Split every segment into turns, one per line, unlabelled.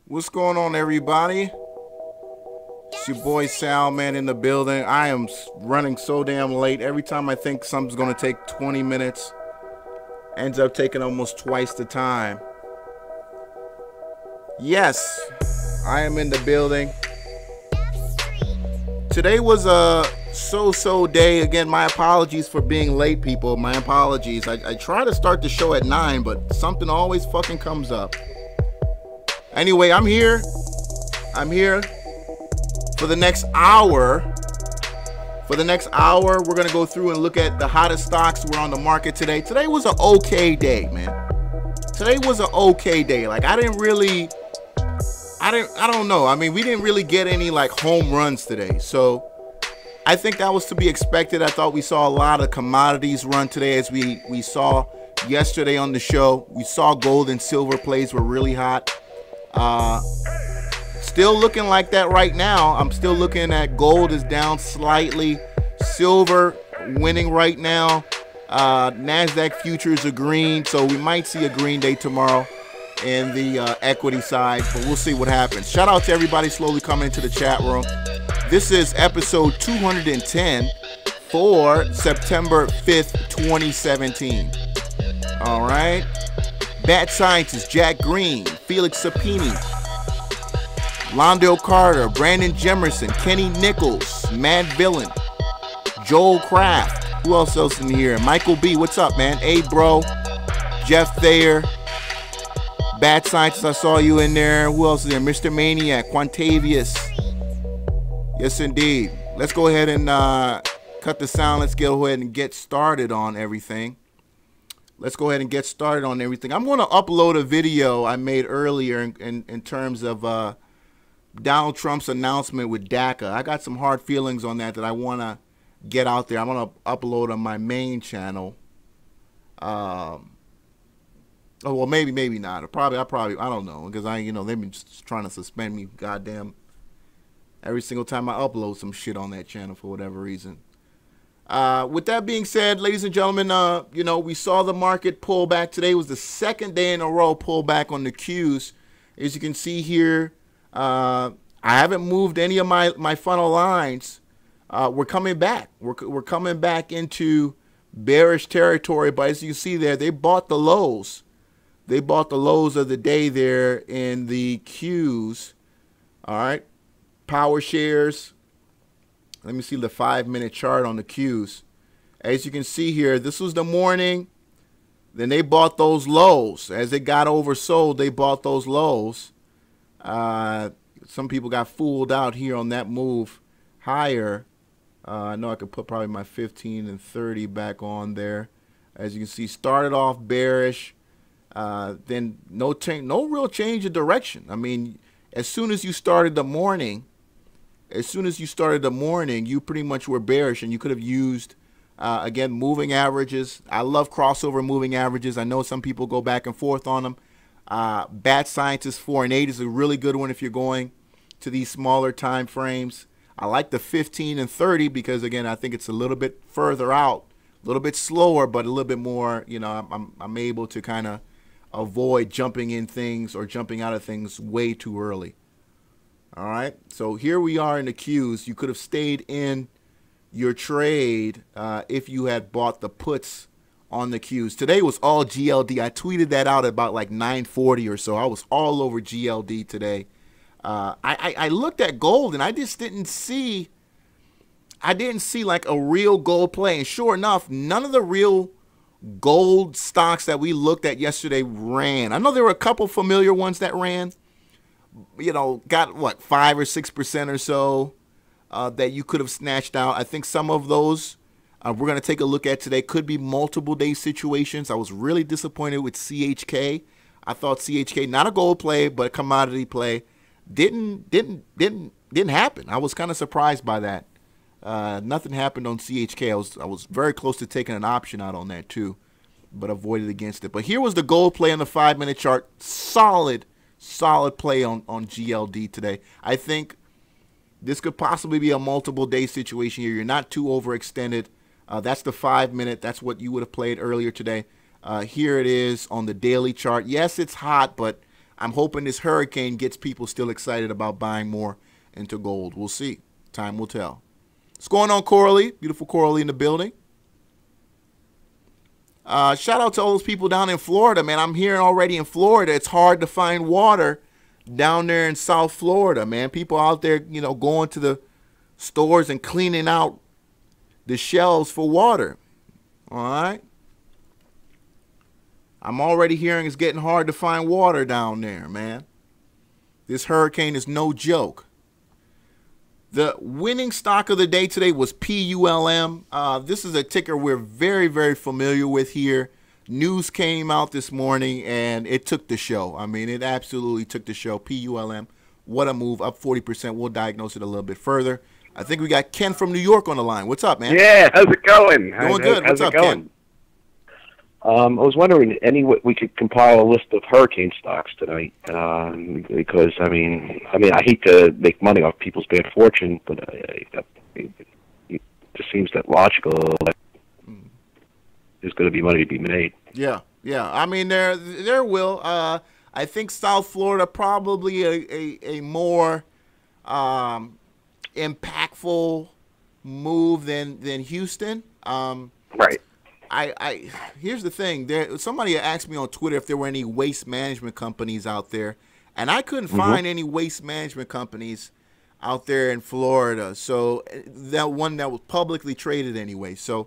What's going on, everybody? It's your boy Sal, man, in the building. I am running so damn late. Every time I think something's gonna take 20 minutes, ends up taking almost twice the time. Yes, I am in the building. Today was a so-so day. Again, my apologies for being late, people. My apologies. I try to start the show at 9, but something always fucking comes up. Anyway, I'm here. I'm here for the next hour. For the next hour, we're going to go through and look at the hottest stocks that were on the market today. Today was an okay day, man. Today was an okay day. Like, I don't know. I mean, we didn't really get any like home runs today. So I think that was to be expected. I thought we saw a lot of commodities run today, as we saw yesterday on the show. We saw gold and silver plays were really hot. Still looking like that right now. I'm still looking at gold is down slightly. Silver winning right now. NASDAQ futures are green, so we might see a green day tomorrow in the equity side, but we'll see what happens. Shout out to everybody slowly coming into the chat room. This is episode 210 for September 5th, 2017. All right. Bad Scientist, Jack Green, Felix Sapini, Londell Carter, Brandon Jemerson, Kenny Nichols, Mad Villain, Joel Kraft. Who else in here? Michael B. What's up, man? Hey, bro. Jeff Thayer. Bad Scientist, I saw you in there. Who else is there? Mr. Maniac, Quantavious. Yes, indeed. Let's go ahead and cut the sound. Let's go ahead and get started on everything. Let's go ahead and get started on everything. I'm going to upload a video I made earlier in terms of Donald Trump's announcement with DACA. I got some hard feelings on that I want to get out there. I'm going to upload on my main channel. Oh, well, maybe not. I don't know, because they've been just trying to suspend me, goddamn, every single time I upload some shit on that channel for whatever reason. With that being said, ladies and gentlemen, we saw the market pull back. Today was the second day in a row pull back on the Qs. As you can see here, I haven't moved any of my funnel lines. We're coming back. We're coming back into bearish territory, but as you see there, they bought the lows. They bought the lows of the day there in the Qs. All right. Power shares. Let me see the 5-minute chart on the Qs. As you can see here, this was the morning. Then they bought those lows. As they got oversold, they bought those lows. Some people got fooled out here on that move higher. I know I could put probably my 15 and 30 back on there. As you can see, started off bearish. Then no real change of direction. I mean, as soon as you started the morning, you pretty much were bearish, and you could have used, again, moving averages. I love crossover moving averages. I know some people go back and forth on them. Bad Scientist 4 and 8 is a really good one if you're going to these smaller time frames. I like the 15 and 30 because, again, I think it's a little bit further out, a little bit slower, but a little bit more, I'm able to kind of avoid jumping in things or jumping out of things way too early. All right, so here we are in the Qs. You could have stayed in your trade if you had bought the puts on the Qs. Today was all GLD. I tweeted that out at about like 9:40 or so. I was all over GLD today. I looked at gold and I just didn't see like a real gold play. And sure enough, none of the real gold stocks that we looked at yesterday ran. I know there were a couple familiar ones that ran. Got what, 5 or 6% or so that you could have snatched out. I think some of those we're going to take a look at today could be multiple day situations. I was really disappointed with CHK. I thought CHK, not a gold play, but a commodity play, didn't happen. I was kind of surprised by that. Nothing happened on CHK. I was very close to taking an option out on that too, but avoided against it. But here was the gold play on the 5-minute chart. Solid play on GLD today. I think this could possibly be a multiple day situation here. You're not too overextended. That's the 5-minute. That's what you would have played earlier today. Here it is on the daily chart. Yes, it's hot, but I'm hoping this hurricane gets people still excited about buying more into gold. We'll see. Time will tell. What's going on, Coralie? Beautiful Coralie in the building. Shout out to all those people down in Florida, man. I'm hearing already in Florida, it's hard to find water down there in South Florida, man. People out there, going to the stores and cleaning out the shelves for water. All right. I'm already hearing it's getting hard to find water down there, man. This hurricane is no joke. The winning stock of the day today was PULM. This is a ticker we're very, very familiar with here. News came out this morning, and it took the show. I mean, it absolutely took the show. PULM, what a move, up 40%. We'll diagnose it a little bit further. I think we got Ken from New York on the line. What's up, man?
Yeah, how's it going?
Doing good. What's up, Ken?
I was wondering we could compile a list of hurricane stocks tonight, because I mean I hate to make money off people's bad fortune, but it just seems that logical that there's going to be money to be made.
Yeah. I mean there will. I think South Florida probably a more impactful move than Houston.
Right.
Here's the thing. Somebody asked me on Twitter if there were any waste management companies out there, and I couldn't find any waste management companies out there in Florida. So that one that was publicly traded anyway. So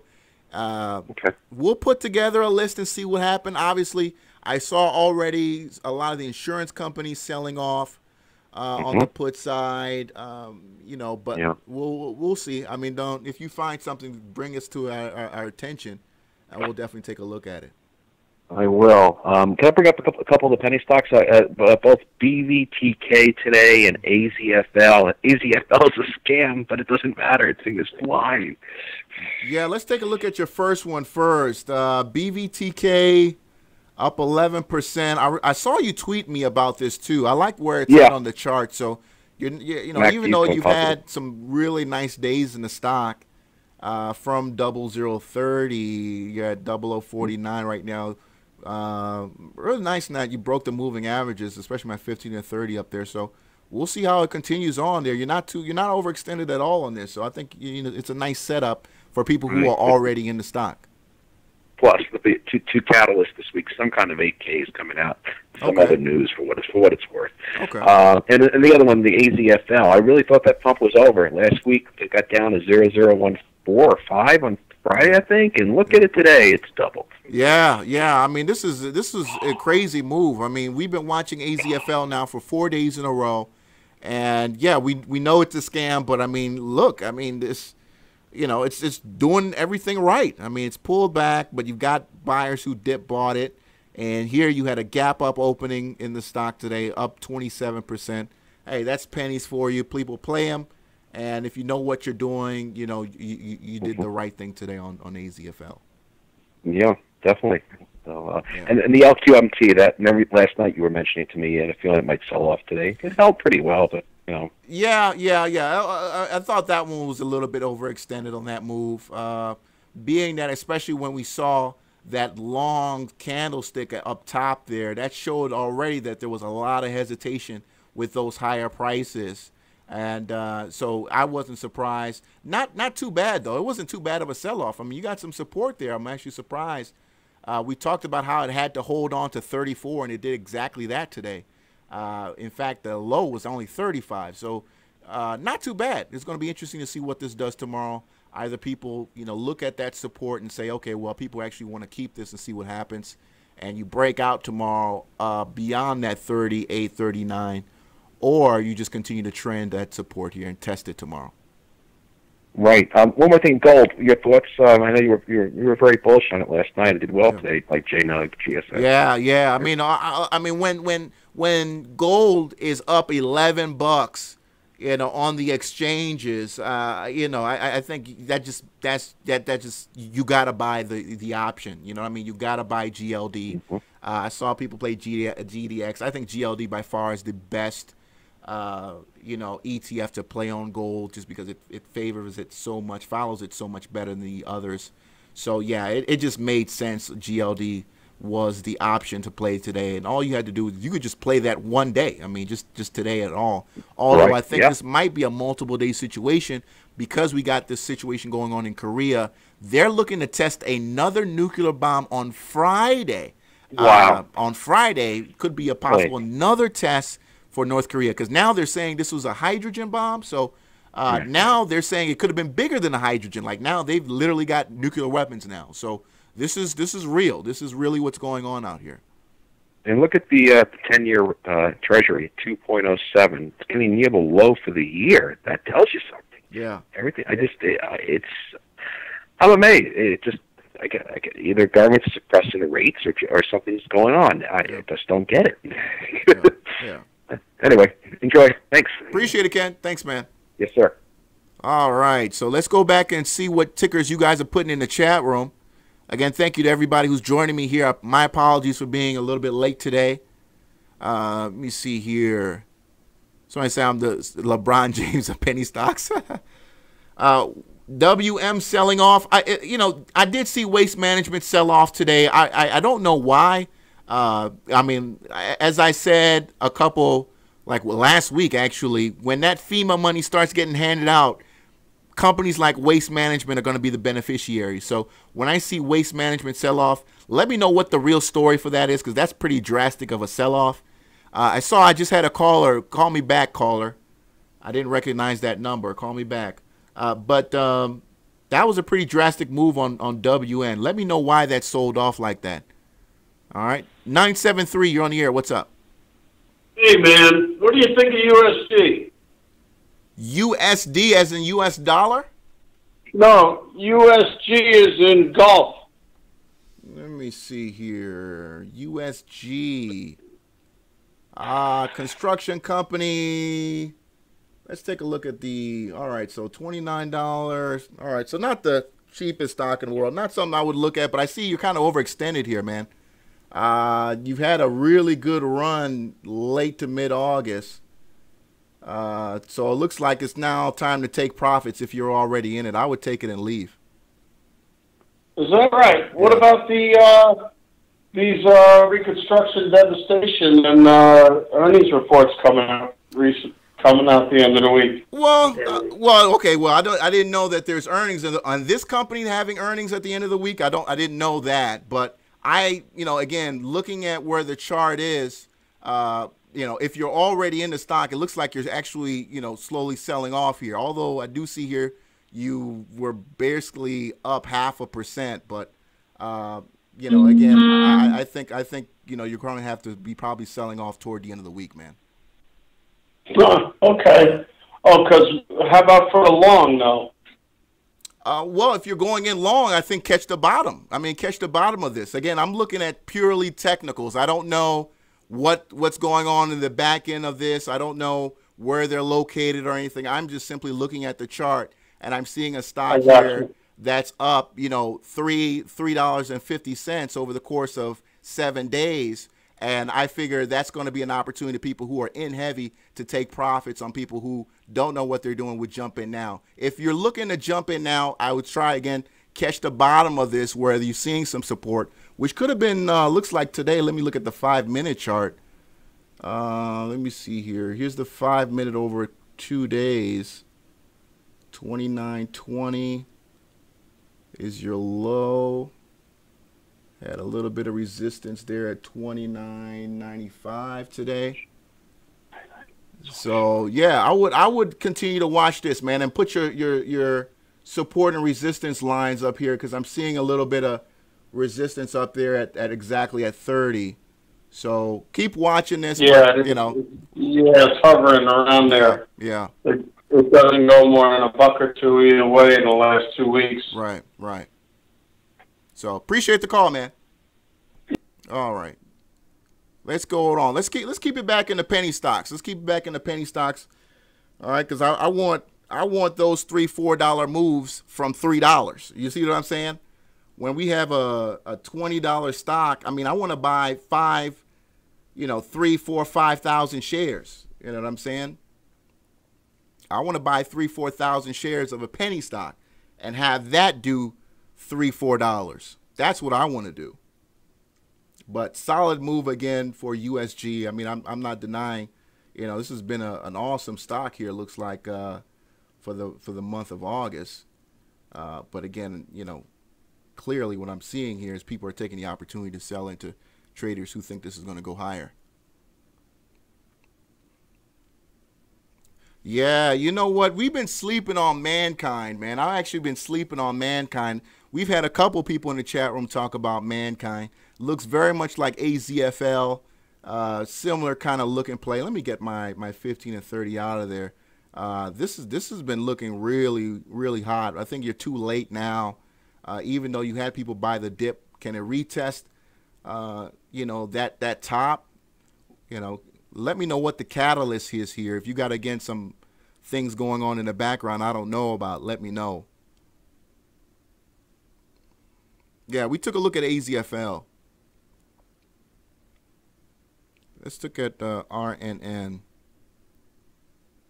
we'll put together a list and see what happened. Obviously, I saw already a lot of the insurance companies selling off on the put side. But we'll see. I mean, if you find something, bring us to our attention. I will definitely take a look at it.
I will. Can I bring up a couple of the penny stocks? Both BVTK today and AZFL. AZFL is a scam, but it doesn't matter. It's thing is flying.
Yeah, let's take a look at your first one first. BVTK up 11%. I saw you tweet me about this too. I like where it's at on the chart. So even though you've had some really nice days in the stock. From 0030, you're at 0049 right now. Really nice that you broke the moving averages, especially my 15 and 30 up there. So we'll see how it continues on there. You're not overextended at all on this. So I think it's a nice setup for people who are already in the stock.
Plus, there'll be two catalysts this week. Some kind of 8K is coming out. Some other news for what it's worth.
Okay.
And the other one, the AZFL. I really thought that pump was over. Last week it got down to 0014 or 5 on Friday, I think, and look at it today. It's doubled.
Yeah. I mean, this is a crazy move. I mean, we've been watching AZFL now for 4 days in a row, and we know it's a scam. But I mean, look, I mean this. It's doing everything right. I mean, it's pulled back, but you've got buyers who bought it. And here you had a gap up opening in the stock today, up 27%. Hey, that's pennies for you. People play them. And if you know what you're doing, you did the right thing today on AZFL. Yeah,
definitely. So, and the LQMT, last night you were mentioning to me, and I feel it might sell off today. It held pretty well, but
Yeah. I thought that one was a little bit overextended on that move, being that especially when we saw that long candlestick up top there, that showed already that there was a lot of hesitation with those higher prices. And so I wasn't surprised. Not too bad, though. It wasn't too bad of a sell-off. I mean, you got some support there. I'm actually surprised. We talked about how it had to hold on to 34, and it did exactly that today. In fact, the low was only 35. So not too bad. It's going to be interesting to see what this does tomorrow. Either people, look at that support and say, okay, well, people actually want to keep this and see what happens. And you break out tomorrow beyond that 38, 39. Or you just continue to trend that support here and test it tomorrow.
Right. One more thing, gold. Your thoughts? I know you were very bullish on it last night. It did well today, like JNUG, GSS.
Yeah. I mean, when gold is up $11, on the exchanges, I think that just you gotta buy the option. You gotta buy GLD. I saw people play GDX. I think GLD by far is the best. ETF to play on gold just because it favors it so much, follows it so much better than the others. So, yeah, it just made sense, GLD, was the option to play today, and all you had to do is you could just play that one day. I mean, just today at all. Although
Right.
I think this might be a multiple day situation because we got this situation going on in Korea. They're looking to test another nuclear bomb on Friday.
Wow.
On Friday could be a possible another test for North Korea, because now they're saying this was a hydrogen bomb. So now they're saying it could have been bigger than a hydrogen. Like now they've literally got nuclear weapons now. So this is real. This is really what's going on out here.
And look at the 10-year Treasury, 2.07. It's getting near the low for the year. That tells you something.
Yeah.
Everything. I'm amazed. It just, I get either government's suppressing the rates or something's going on. I just don't get it.
Yeah.
Anyway, enjoy. Thanks.
Appreciate it, Ken. Thanks, man.
Yes, sir.
All right. So let's go back and see what tickers you guys are putting in the chat room. Again, thank you to everybody who's joining me here. My apologies for being a little bit late today. Let me see here. Somebody say I'm the LeBron James of penny stocks. WM selling off. I did see Waste Management sell off today. I don't know why. I mean, as I said last week, actually, when that FEMA money starts getting handed out, companies like Waste Management are going to be the beneficiaries. So when I see Waste Management sell off, let me know what the real story for that is, because that's pretty drastic of a sell off. I just had a caller call me back. Caller, I didn't recognize that number. Call me back. But that was a pretty drastic move on WN. Let me know why that sold off like that. All right, 973, you're on the air. What's up?
Hey man, what do you think of USD?
USD as in US dollar?
No, USG is in Gulf.
Let me see here. USG. Construction company. Let's take a look at the, all right, so $29. All right, so not the cheapest stock in the world. Not something I would look at, but I see you're kind of overextended here, man. You've had a really good run late to mid-August. So it looks like it's now time to take profits if you're already in it. I would take it and leave.
Is that right? What about these reconstruction devastation and earnings reports coming out the end of the week?
Okay. Well, I didn't know that there's earnings on this company having earnings at the end of the week. I didn't know that, but again, looking at where the chart is, if you're already in the stock, it looks like you're actually, slowly selling off here. Although I do see here you were basically up 0.5%, but again, I think you're going to have to be probably selling off toward the end of the week, man.
Okay. Oh, because how about for the long though?
Well, if you're going in long, I think catch the bottom. Catch the bottom of this. Again, I'm looking at purely technicals. I don't know what's going on in the back end of this. I don't know where they're located or anything. I'm just simply looking at the chart, and I'm seeing a stock here that's up, $3.50 over the course of 7 days. And I figure that's going to be an opportunity to people who are in heavy to take profits on people who don't know what they're doing with jump in now. If you're looking to jump in now, I would try again, catch the bottom of this where you're seeing some support, which could have been, looks like today. Let me look at the 5-minute chart. Let me see here. Here's the 5-minute over 2 days. 29.20 is your low. Had a little bit of resistance there at 29.95 today. So yeah, I would continue to watch this, man, and put your support and resistance lines up here, because I'm seeing a little bit of resistance up there at exactly at 30. So keep watching this.
Yeah,
but,
it's hovering around there.
Yeah.
It doesn't go more than $1 or $2 either way in the last 2 weeks.
Right. So appreciate the call, man. All right. Let's go on. Let's keep it back in the penny stocks. All right, because I want those $3-4 moves from $3. You see what I'm saying? When we have a $20 stock, I want to buy 3, 4, 5,000 shares. You know what I'm saying? I want to buy 3-4 thousand shares of a penny stock and have that do $3-4. That's what I want to do. But solid move again for USG. I mean, I'm not denying, this has been an awesome stock here. Looks like for the month of August. But again, clearly what I'm seeing here is people are taking the opportunity to sell into traders who think this is going to go higher. Yeah, you know what? We've been sleeping on Mankind, man. I've actually been sleeping on Mankind. We've had a couple people in the chat room talk about Mankind. Looks very much like AZFL, similar kind of look and play. Let me get my 15 and 30 out of there. This has been looking really, really hot. I think you're too late now. Even though you had people buy the dip, can it retest, that top? Let me know what the catalyst is here. If you got, again, some things going on in the background I don't know about, let me know. Yeah, we took a look at AZFL. Let's look at RNN.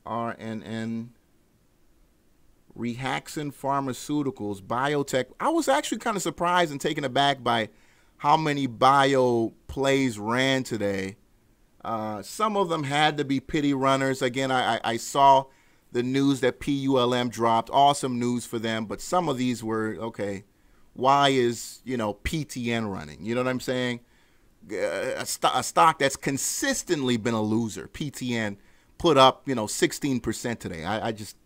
RNN. Rehaxin Pharmaceuticals. Biotech. I was actually kind of surprised and taken aback by how many bio plays ran today. Some of them had to be pity runners. Again, I saw the news that PULM dropped. Awesome news for them. But some of these were, okay, why is, PTN running? You know what I'm saying? A stock that's consistently been a loser. PTN put up, 16% today. I just,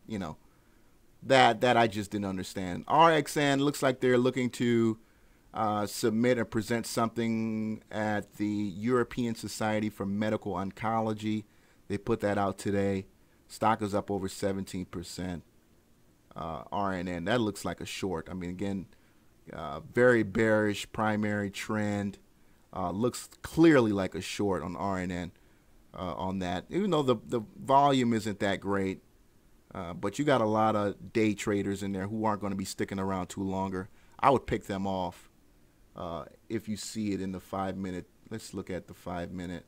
that I just didn't understand. RXN looks like they're looking to submit and present something at the European Society for Medical Oncology. They put that out today. Stock is up over 17%. RNN, that looks like a short. I mean, again, very bearish primary trend. Looks clearly like a short on RNN on that, even though the volume isn't that great. But you got a lot of day traders in there who aren't going to be sticking around too longer. I would pick them off if you see it in the 5-minute. Let's look at the 5-minute.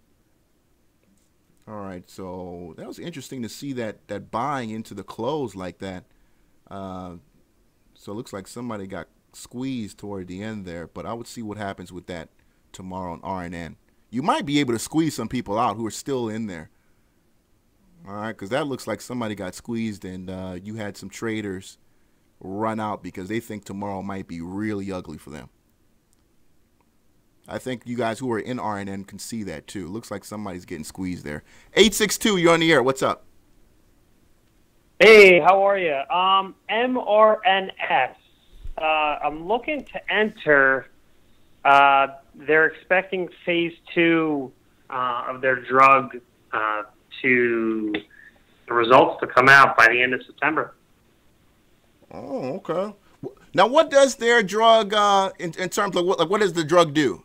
All right, so that was interesting to see that buying into the close like that. So it looks like somebody got squeezed toward the end there, but I would see what happens with that tomorrow on RNN. You might be able to squeeze some people out who are still in there. All right, because that looks like somebody got squeezed and you had some traders run out because they think tomorrow might be really ugly for them. I think you guys who are in RNN can see that too. Looks like somebody's getting squeezed there. 862, you're on the air. What's up?
Hey, how are you? mRNS. I'm looking to enter. They're expecting phase 2 of their drug the results to come out by the end of September.
Oh, okay. Now, what does their drug, in terms of what does the drug do?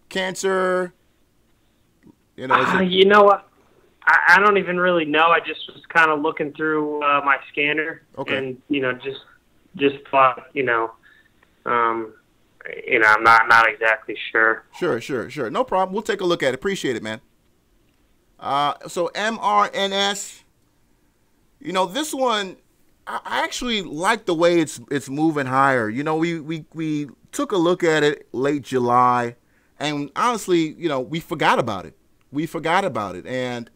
Cancer?
You know what? I don't even really know. I just was kind of looking through my scanner, and just thought, I'm not exactly sure.
Sure. No problem. We'll take a look at it. Appreciate it, man. So mRNS, this one, I actually like the way it's moving higher. We took a look at it late July, and honestly, we forgot about it. And,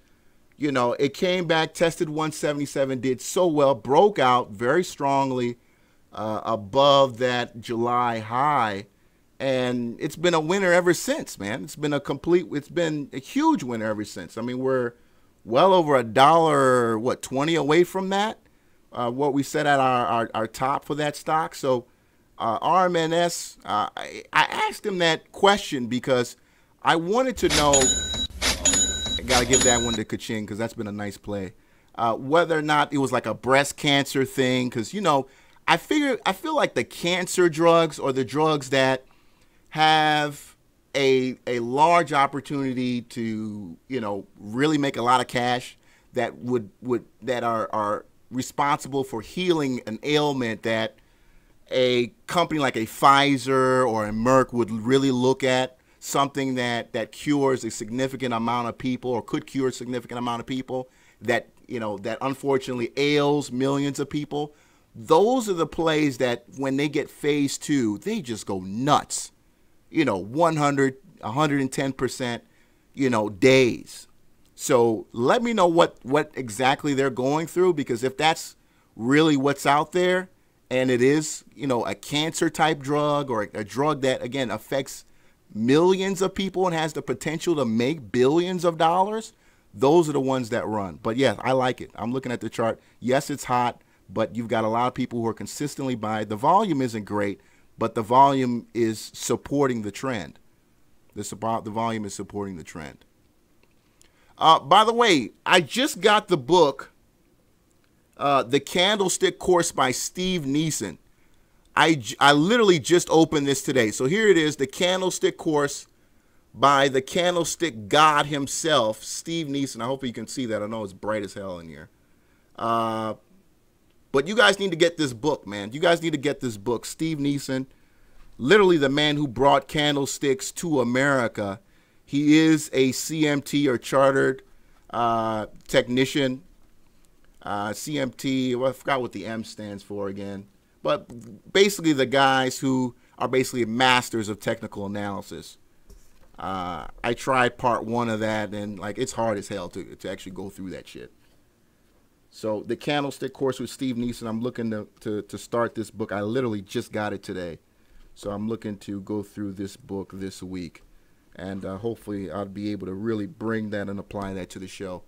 it came back, tested 177, did so well, broke out very strongly above that July high. And it's been a winner ever since, man. It's been a huge winner ever since. I mean, we're well over $1.20 away from that, what we set at our top for that stock. So RMNS, I asked him that question because I wanted to know, I got to give that one to Kaching because that's been a nice play, whether or not it was like a breast cancer thing. Because, I feel like the cancer drugs or the drugs that have a large opportunity to, really make a lot of cash that that are responsible for healing an ailment that a company like a Pfizer or a Merck would really look at, something that cures a significant amount of people or could cure a significant amount of people that unfortunately ails millions of people. Those are the plays that when they get phase 2, they just go nuts. 100, 110%, days. So let me know what exactly they're going through, because if that's really what's out there, and it is, a cancer type drug or a drug that, again, affects millions of people and has the potential to make billions of dollars, those are the ones that run. But yeah, I like it. I'm looking at the chart. Yes, it's hot, but you've got a lot of people who are consistently buying. The volume isn't great, but the volume is supporting the trend. The volume is supporting the trend. By the way, I just got the book, The Candlestick Course by Steve Nvcn. I literally just opened this today. So here it is, The Candlestick Course by the Candlestick God himself, Steve Nvcn. I hope you can see that. I know it's bright as hell in here. But you guys need to get this book, man. You guys need to get this book. Steve Nvcn, literally the man who brought candlesticks to America. He is a CMT or chartered technician. CMT, well, I forgot what the M stands for again. But basically the guys who are basically masters of technical analysis. I tried part 1 of that, and it's hard as hell to actually go through that shit. So the Candlestick Course with Steve Nvcn, I'm looking to start this book. I literally just got it today. So I'm looking to go through this book this week. And hopefully I'll be able to really bring that and apply that to the show.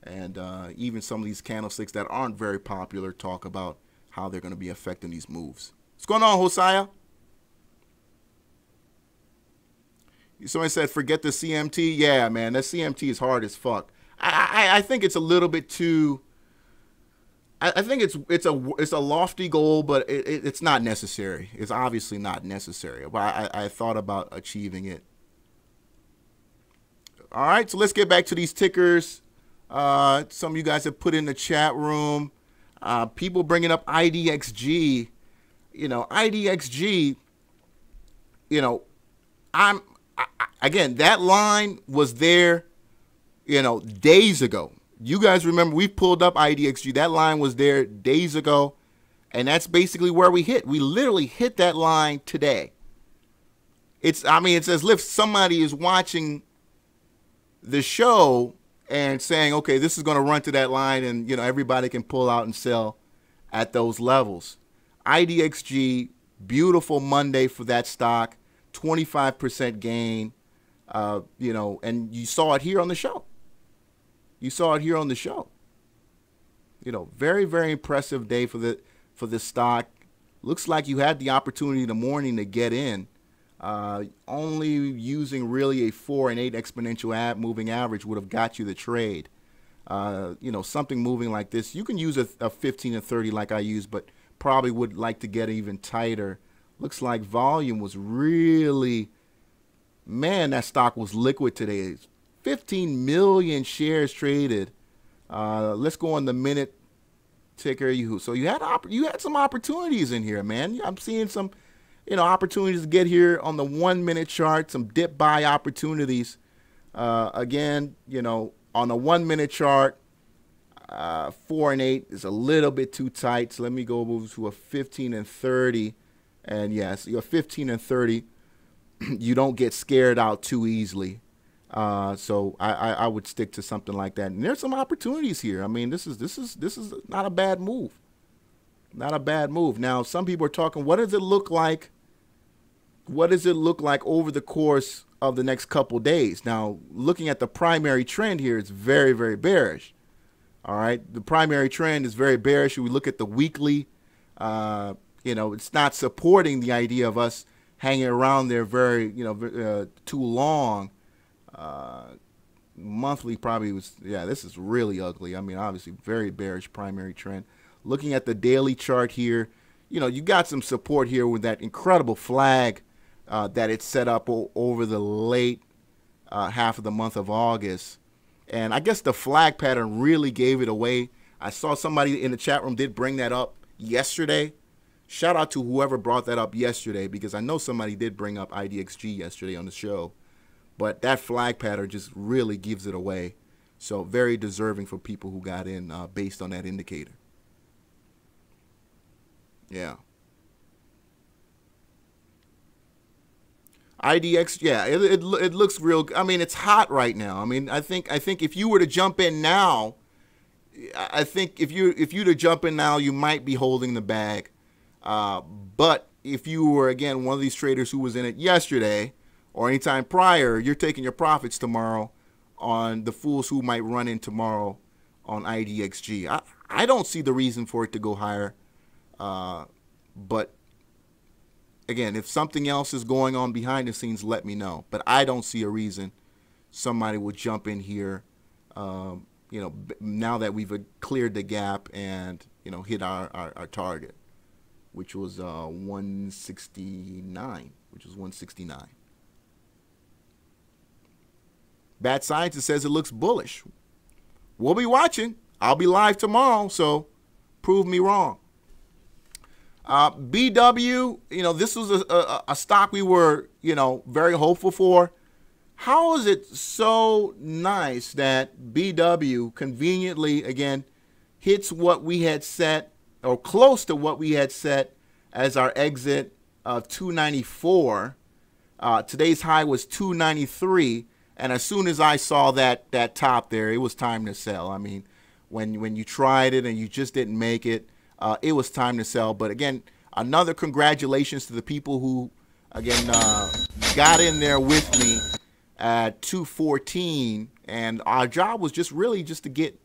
And even some of these candlesticks that aren't very popular, talk about how they're going to be affecting these moves. What's going on, Hosea? Somebody said, forget the CMT. Yeah, man, that CMT is hard as fuck. I think it's a little bit too... I think it's a lofty goal, but it's not necessary. It's obviously not necessary. But I thought about achieving it. All right, so let's get back to these tickers. Some of you guys have put in the chat room. People bringing up Idxg. Idxg, again, that line was there, days ago. You guys remember we pulled up Idxg. That line was there days ago, and that's basically where we hit. We literally hit that line today. It's as if somebody is watching the show and saying, okay, this is going to run to that line, and everybody can pull out and sell at those levels. Idxg, beautiful Monday for that stock, 25% gain, and you saw it here on the show. Very, very impressive day for the stock. Looks like you had the opportunity in the morning to get in. Only using really a 4 and 8 exponential moving average would have got you the trade. Something moving like this, you can use a 15 and 30 like I use, but probably would like to get even tighter. Looks like volume was really, man, that stock was liquid today. 15 million shares traded. Let's go on the minute ticker. So you had some opportunities in here, man. I'm seeing some opportunities to get here on the 1 minute chart, some dip buy opportunities. Again, on the 1 minute chart, 4 and 8 is a little bit too tight. So let me go move to a 15 and 30. And yes, you're 15 and 30. You don't get scared out too easily. So I would stick to something like that. And there's some opportunities here. I mean, this is not a bad move. Not a bad move. Now, some people are talking, what does it look like? What does it look like over the course of the next couple days? Now, looking at the primary trend here, it's very, very bearish. All right. The primary trend is very bearish. If we look at the weekly, it's not supporting the idea of us hanging around there very, too long. Monthly probably was, this is really ugly. I mean, obviously very bearish primary trend. Looking at the daily chart here, you got some support here with that incredible flag that it set up over the late half of the month of August. And I guess the flag pattern really gave it away. I saw somebody in the chat room did bring that up yesterday. Shout out to whoever brought that up yesterday, because I know somebody did bring up Idxg yesterday on the show. But that flag pattern just really gives it away. So very deserving for people who got in based on that indicator. Yeah. IDX, yeah, it looks real. I mean, it's hot right now. I mean, I think if you were to jump in now, I think if you to jump in now, you might be holding the bag. But if you were, again, one of these traders who was in it yesterday or anytime prior, you're taking your profits tomorrow on the fools who might run in tomorrow on IDXG. I don't see the reason for it to go higher. But again, if something else is going on behind the scenes, let me know. But I don't see a reason somebody would jump in here, now that we've cleared the gap and, hit our target, which was 169, Bad Scientist says it looks bullish. We'll be watching. I'll be live tomorrow, so prove me wrong. BW, this was a stock we were, very hopeful for. How is it so nice that BW conveniently, again, hits what we had set, or close to what we had set as our exit of 294. Today's high was 293, and as soon as I saw that top there, it was time to sell. I mean, when you tried it and you just didn't make it, it was time to sell. But again, another congratulations to the people who, again, got in there with me at 214, and our job was just to get,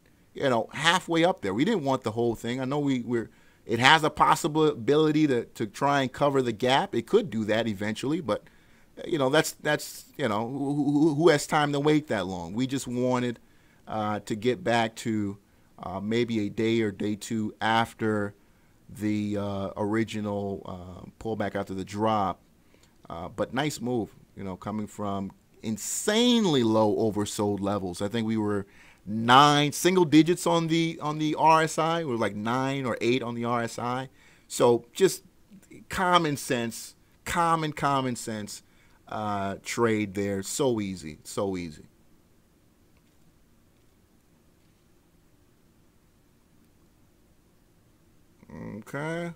halfway up there. We didn't want the whole thing. I know it has a possibility to try and cover the gap. It could do that eventually, but that's who has time to wait that long? We just wanted to get back to maybe a day or day two after the original pullback, after the drop. But nice move, coming from insanely low oversold levels. I think we were 9 single digits on the RSI. We were like 9 or 8 on the RSI. So just common sense trade there. So easy. Okay.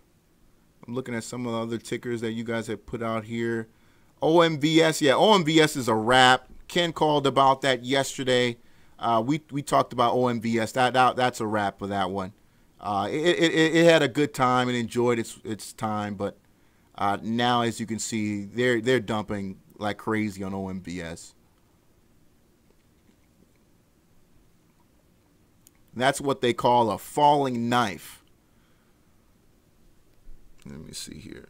I'm looking at some of the other tickers that you guys have put out here. OMVS, yeah, OMVS is a wrap. Ken called about that yesterday. We talked about OMVS. That's a wrap for that one. It had a good time and enjoyed its time, but now, as you can see, they're dumping like crazy on OMVS. That's what they call a falling knife. Let me see here.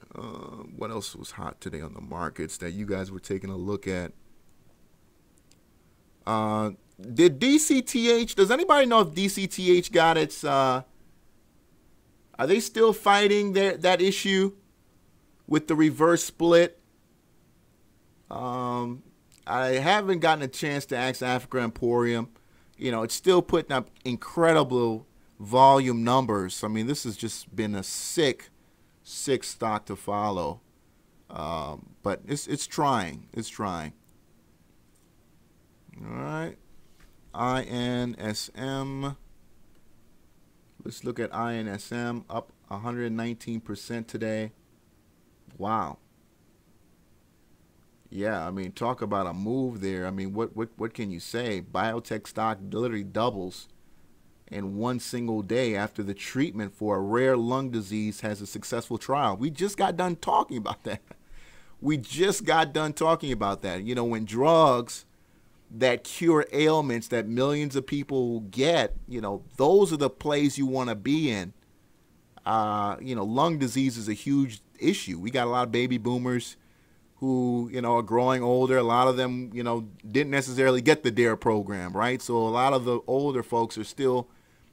What else was hot today on the markets that you guys were taking a look at? Did DCTH, does anybody know if DCTH got its, are they still fighting that issue with the reverse split? I haven't gotten a chance to ask Africa Emporium. It's still putting up incredible volume numbers. I mean, this has just been a sick stock to follow. But it's trying. All right. INSM. Let's look at INSM, up 119% today. Wow. Yeah, I mean, talk about a move there. I mean, what can you say? Biotech stock literally doubles in one single day after the treatment for a rare lung disease has a successful trial. We just got done talking about that. When drugs that cure ailments that millions of people get, those are the plays you want to be in. Lung disease is a huge issue. We got a lot of baby boomers who, are growing older. A lot of them, didn't necessarily get the DARE program, right? So a lot of the older folks are still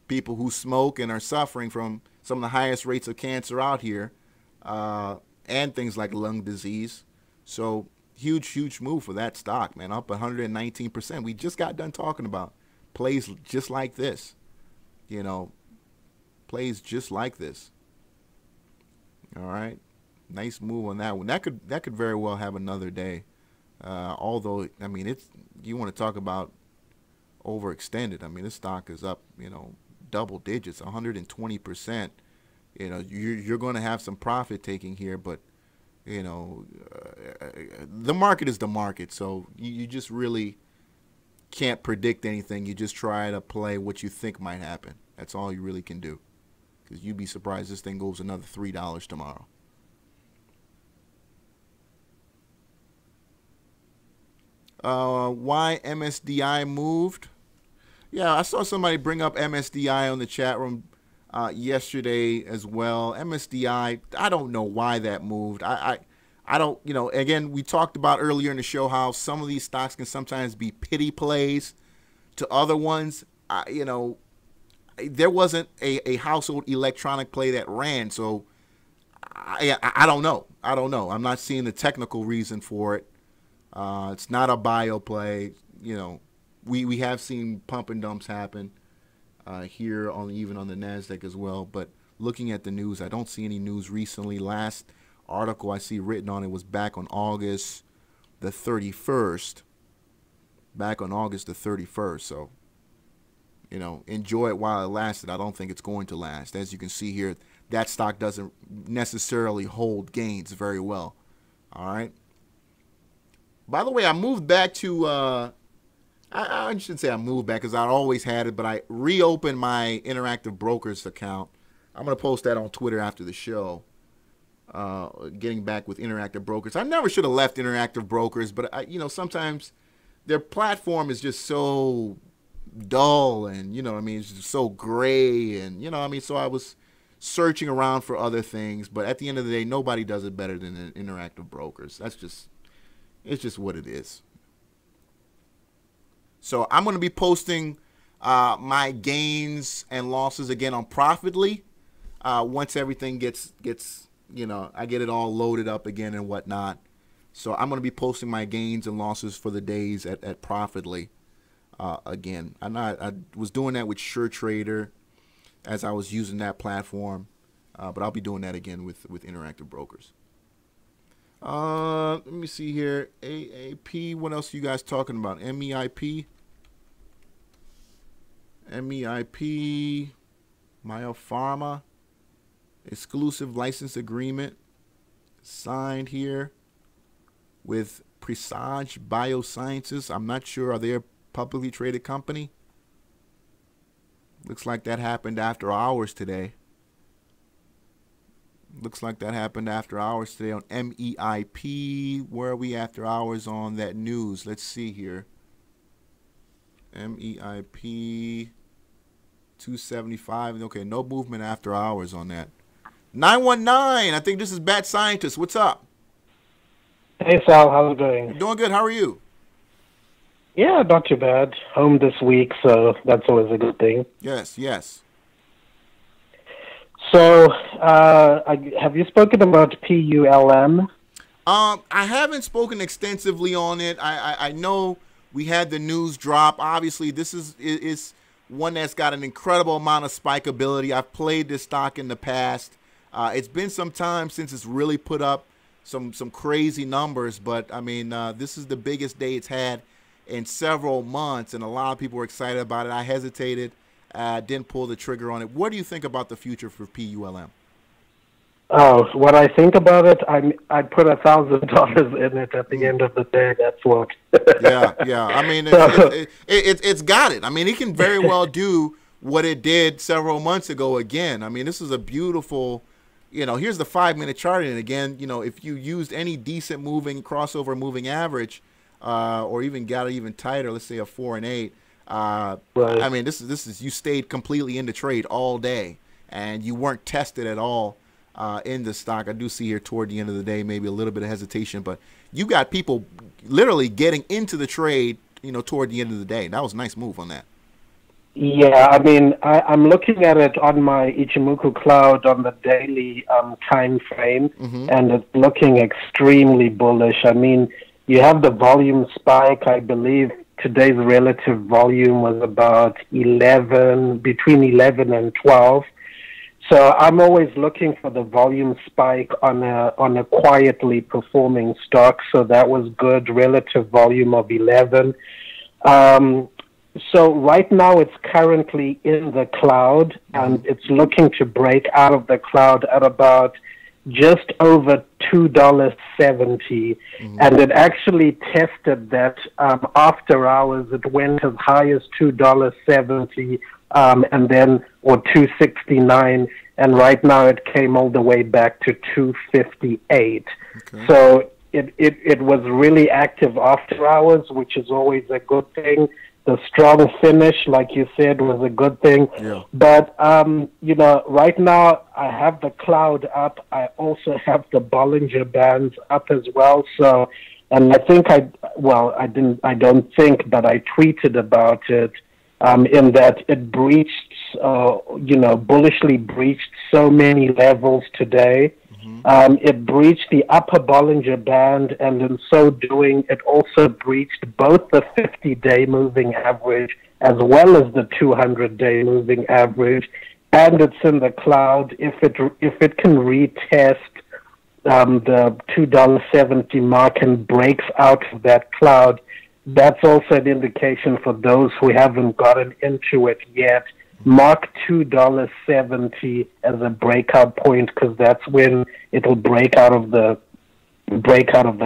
people who smoke and are suffering from some of the highest rates of cancer out here, and things like lung disease. So huge move for that stock, man, up 119%. We just got done talking about plays just like this, plays just like this. All right, nice move on that one. That could very well have another day. Although, I mean, you want to talk about overextended. I mean, this stock is up, double digits, 120%. You're going to have some profit taking here, but You know, the market is the market, so you just really can't predict anything. You just try to play what you think might happen. That's all you really can do, because you'd be surprised this thing goes another $3 tomorrow. Why MSDI moved? Yeah, I saw somebody bring up MSDI on the chat room yesterday as well. MSDI, I don't know why that moved. I don't, you know, again, we talked about earlier in the show how some of these stocks can sometimes be pity plays to other ones. You know, there wasn't a household electronic play that ran, so I don't know. I don't know. I'm not seeing the technical reason for it. It's not a bio play. You know, we have seen pump and dumps happen here on even on the NASDAQ as well. But looking at the news, I don't see any news recently. Last article I see written on it was back on August the 31st. Back on August the 31st. So, you know, enjoy it while it lasted. I don't think it's going to last. As you can see here, that stock doesn't necessarily hold gains very well. All right. By the way, I moved back to, I shouldn't say I moved back because I always had it, but I reopened my Interactive Brokers account. I'm going to post that on Twitter after the show, getting back with Interactive Brokers. I never should have left Interactive Brokers, but, you know, sometimes their platform is just so dull and, you know, I mean, it's just so gray and, you know, I mean, so I was searching around for other things, but at the end of the day, nobody does it better than Interactive Brokers. That's just... It's just what it is. So I'm going to be posting my gains and losses again on Profitly once everything gets, you know, I get it all loaded up again and whatnot. So I'm going to be posting my gains and losses for the days at Profitly again. I was doing that with SureTrader as I was using that platform, but I'll be doing that again with Interactive Brokers. Let me see here. AAP. What else are you guys talking about? MEIP. Myopharma. Exclusive license agreement signed here with Presage Biosciences. I'm not sure. Are they a publicly traded company? Looks like that happened after hours today. Looks like that happened after hours today on MEIP. Where are we after hours on that news? Let's see here. MEIP 275. Okay, no movement after hours on that. 919. I think this is Bad Scientist. What's up?
Hey, Sal. How's it going?
Doing good. How are you?
Yeah, not too bad. Home this week, so that's always a good thing.
Yes, yes.
So, have you spoken about PULM?
I haven't spoken extensively on it. I know we had the news drop. Obviously, this is one that's got an incredible amount of spikeability. I've played this stock in the past. It's been some time since it's really put up some crazy numbers, but I mean, this is the biggest day it's had in several months, and a lot of people were excited about it. I hesitated. Didn't pull the trigger on it. What do you think about the future for PULM?
Oh, what I think about it, I put $1,000 in it at the end of the day. That's what.
yeah. I mean, it's got it. I mean, it can very well do what it did several months ago again. I mean, this is a beautiful, you know, here's the 5-minute chart. And again, you know, if you used any decent moving crossover moving average, or even got it even tighter, let's say a 4 and 8. Right. I mean, this is you stayed completely in the trade all day, and you weren't tested at all in the stock. I do see here toward the end of the day maybe a little bit of hesitation, but you got people literally getting into the trade, you know, toward the end of the day. That was a nice move on that.
Yeah, I mean, I'm looking at it on my Ichimoku cloud on the daily time frame, and it's looking extremely bullish. I mean, you have the volume spike. I believe today's relative volume was about between 11 and 12. So I'm always looking for the volume spike on a quietly performing stock. So that was good, relative volume of 11. So right now it's currently in the cloud, and it's looking to break out of the cloud at about just over $2.70, and it actually tested that after hours. It went as high as $2.70, and then or $2.69, and right now it came all the way back to $2.58. Okay. So it was really active after hours, which is always a good thing. The strong finish, like you said, was a good thing. Yeah. But, right now I have the cloud up. I also have the Bollinger Bands up as well. So, and I think I tweeted about it, in that it breached, bullishly breached so many levels today. It breached the upper Bollinger Band, and in so doing, it also breached both the 50-day moving average as well as the 200-day moving average, and it's in the cloud. If it can retest the $2.70 mark and breaks out of that cloud, that's also an indication for those who haven't gotten into it yet. Mark $2.70 as a breakout point, because that's when it'll break out of the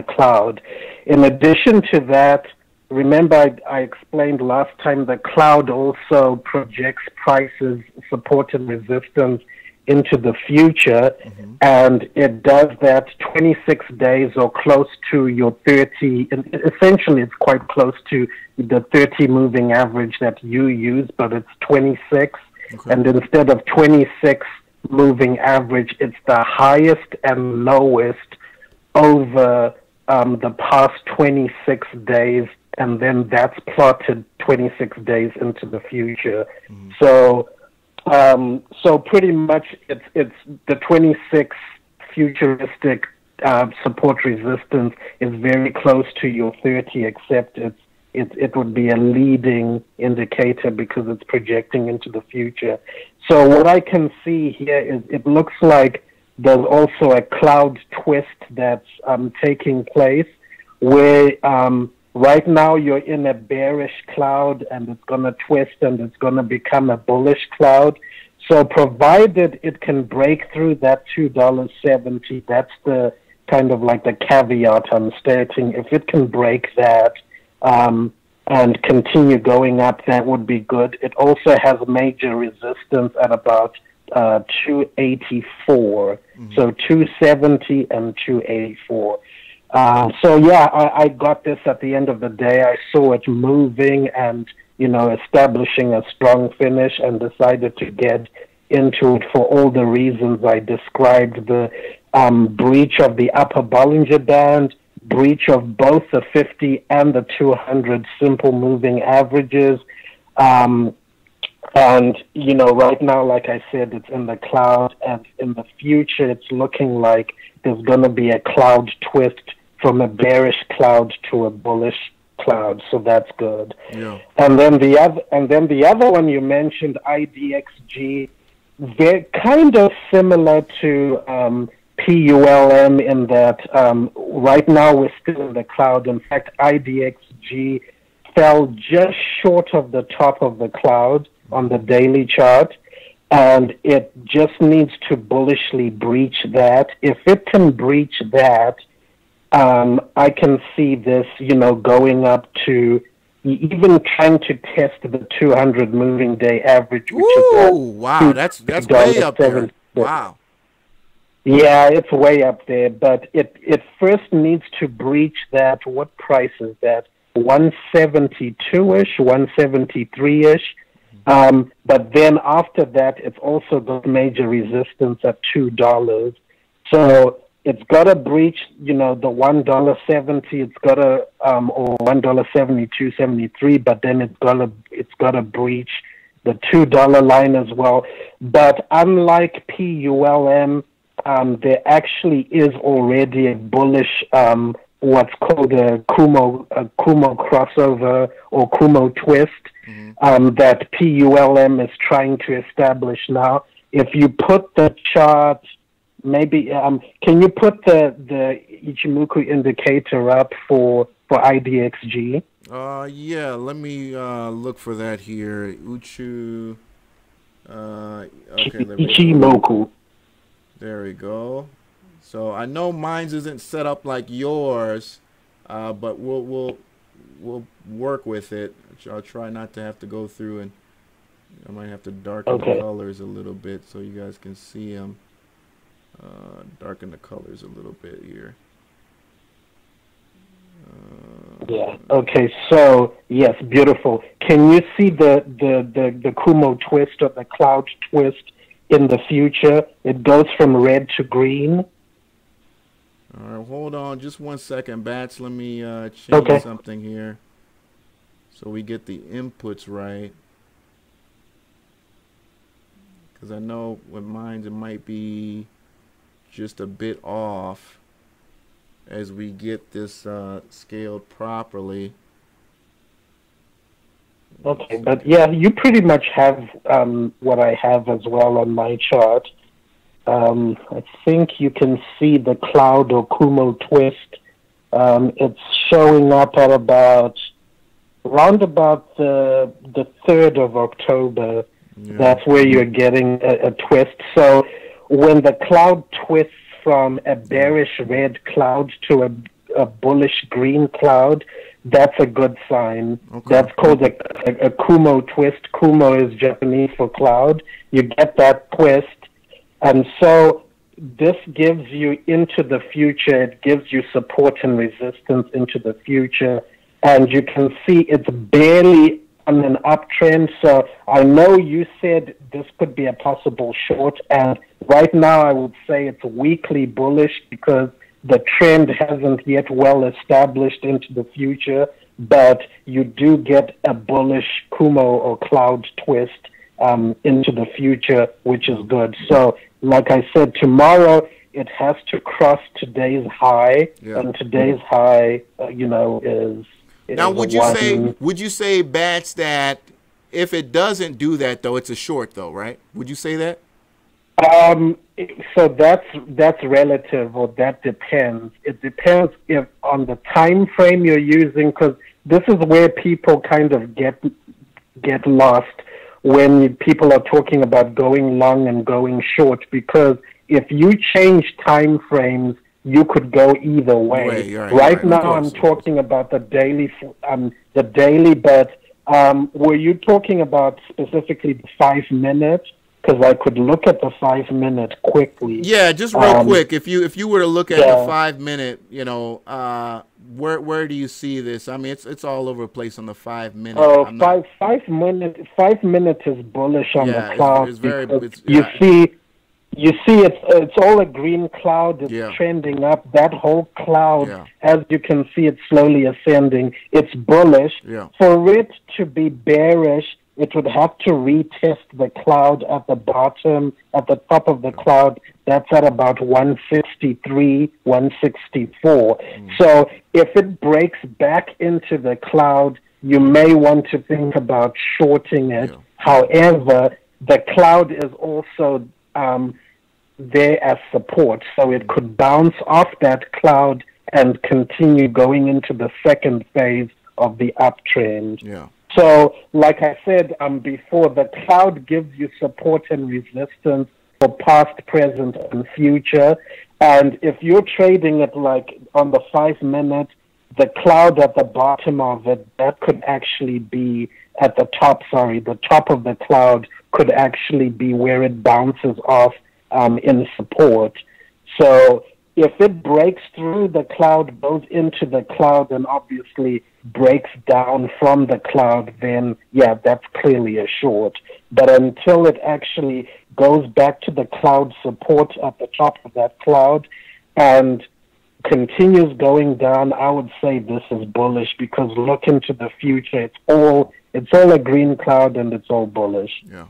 cloud. In addition to that, remember I explained last time the cloud also projects prices, support and resistance into the future, and it does that 26 days or close to your 30, and essentially it's quite close to the 30 moving average that you use, but it's 26, and instead of 26 moving average, it's the highest and lowest over the past 26 days, and then that's plotted 26 days into the future. So pretty much it's the 26 futuristic support resistance is very close to your 30, except it would be a leading indicator because it's projecting into the future. So what I can see here is it looks like there's also a cloud twist that's taking place where right now you're in a bearish cloud and it's going to twist and it's going to become a bullish cloud. So provided it can break through that $2.70, that's the kind of like the caveat I'm stating. If it can break that and continue going up, that would be good. It also has major resistance at about 284. So 270 and 284. So yeah, I got this at the end of the day. I saw it moving and, establishing a strong finish and decided to get into it for all the reasons I described: the breach of the upper Bollinger Band, breach of both the 50 and the 200 simple moving averages. And, right now, like I said, it's in the cloud, and in the future, it's looking like there's going to be a cloud twist from a bearish cloud to a bullish cloud, so that's good. Yeah. And then the other one you mentioned, Idxg, they're kind of similar to Pulm in that right now we're still in the cloud. In fact, Idxg fell just short of the top of the cloud on the daily chart, and it just needs to bullishly breach that. If it can breach that, I can see this, going up to even trying to test the 200 moving day average, which is
wow, that's way up there. Wow.
Yeah, it's way up there, but it first needs to breach that. What price is that? 172-ish, 173-ish. But then after that, it's also got major resistance at $2. So it's got to breach, the $1.70. It's got to, or $1.72, 73. But then it's got to breach the $2 line as well. But unlike Pulm, there actually is already a bullish, what's called a Kumo crossover or Kumo twist, that Pulm is trying to establish now. If you put the chart, maybe can you put the Ichimoku indicator up for Idxg?
Yeah, let me look for that here. Okay,
Ichimoku.
There we go. So I know mine's isn't set up like yours, but we'll work with it. I'll try not to have to go through, and I might have to darken the colors a little bit so you guys can see them. Darken the colors a little bit here.
Yeah. Okay. So yes, beautiful. Can you see the Kumo twist or the cloud twist in the future? It goes from red to green.
All right. Hold on, just 1 second, Bats. Let me change something here so we get the inputs right. Because I know with mine it might be just a bit off as we get this scaled properly.
Okay, but yeah, you pretty much have what I have as well on my chart. I think you can see the cloud or Kumo twist. It's showing up at around about the 3rd of October. Yeah. That's where you're getting a twist. So when the cloud twists from a bearish red cloud to a bullish green cloud, that's a good sign. Okay. That's called a Kumo twist. Kumo is Japanese for cloud. You get that twist. And so this gives you into the future. It gives you support and resistance into the future. And you can see it's barely on an uptrend. So I know you said this could be a possible short. And right now I would say it's weakly bullish because the trend hasn't yet well established into the future. But you do get a bullish Kumo or cloud twist into the future, which is good. So like I said, tomorrow it has to cross today's high, and today's high, is.
Now, would you say, Bats, that if it doesn't do that though, it's a short though, right? Would you say that?
So that's relative, or that depends. It depends if on the time frame you're using, because this is where people kind of get lost when people are talking about going long and going short, because if you change time frames, you could go either way. Right now, I'm talking about the daily, but were you talking about specifically the 5 minutes? Because I could look at the 5 minute quickly.
Yeah, just real quick. If you were to look at the 5 minute, where do you see this? I mean, it's all over the place on the 5 minute.
Oh, 5 minutes is bullish on the cloud. You see, it's all a green cloud. It's trending up. That whole cloud, as you can see, it's slowly ascending. It's bullish. Yeah. For it to be bearish, it would have to retest the cloud at the bottom, at the top of the cloud. That's at about 163, 164. So if it breaks back into the cloud, you may want to think about shorting it. However, the cloud is also there as support, so it could bounce off that cloud and continue going into the second phase of the uptrend. So, like I said before, the cloud gives you support and resistance for past, present, and future. And if you're trading it like on the 5 minute, the cloud at the bottom of it, that could actually be at the top, the top of the cloud could actually be where it bounces off in support. So if it breaks through the cloud, goes into the cloud, and obviously breaks down from the cloud, then that's clearly a short. But until it actually goes back to the cloud support at the top of that cloud and continues going down, I would say this is bullish, because look into the future. It's all a green cloud and it's all bullish.
Yeah.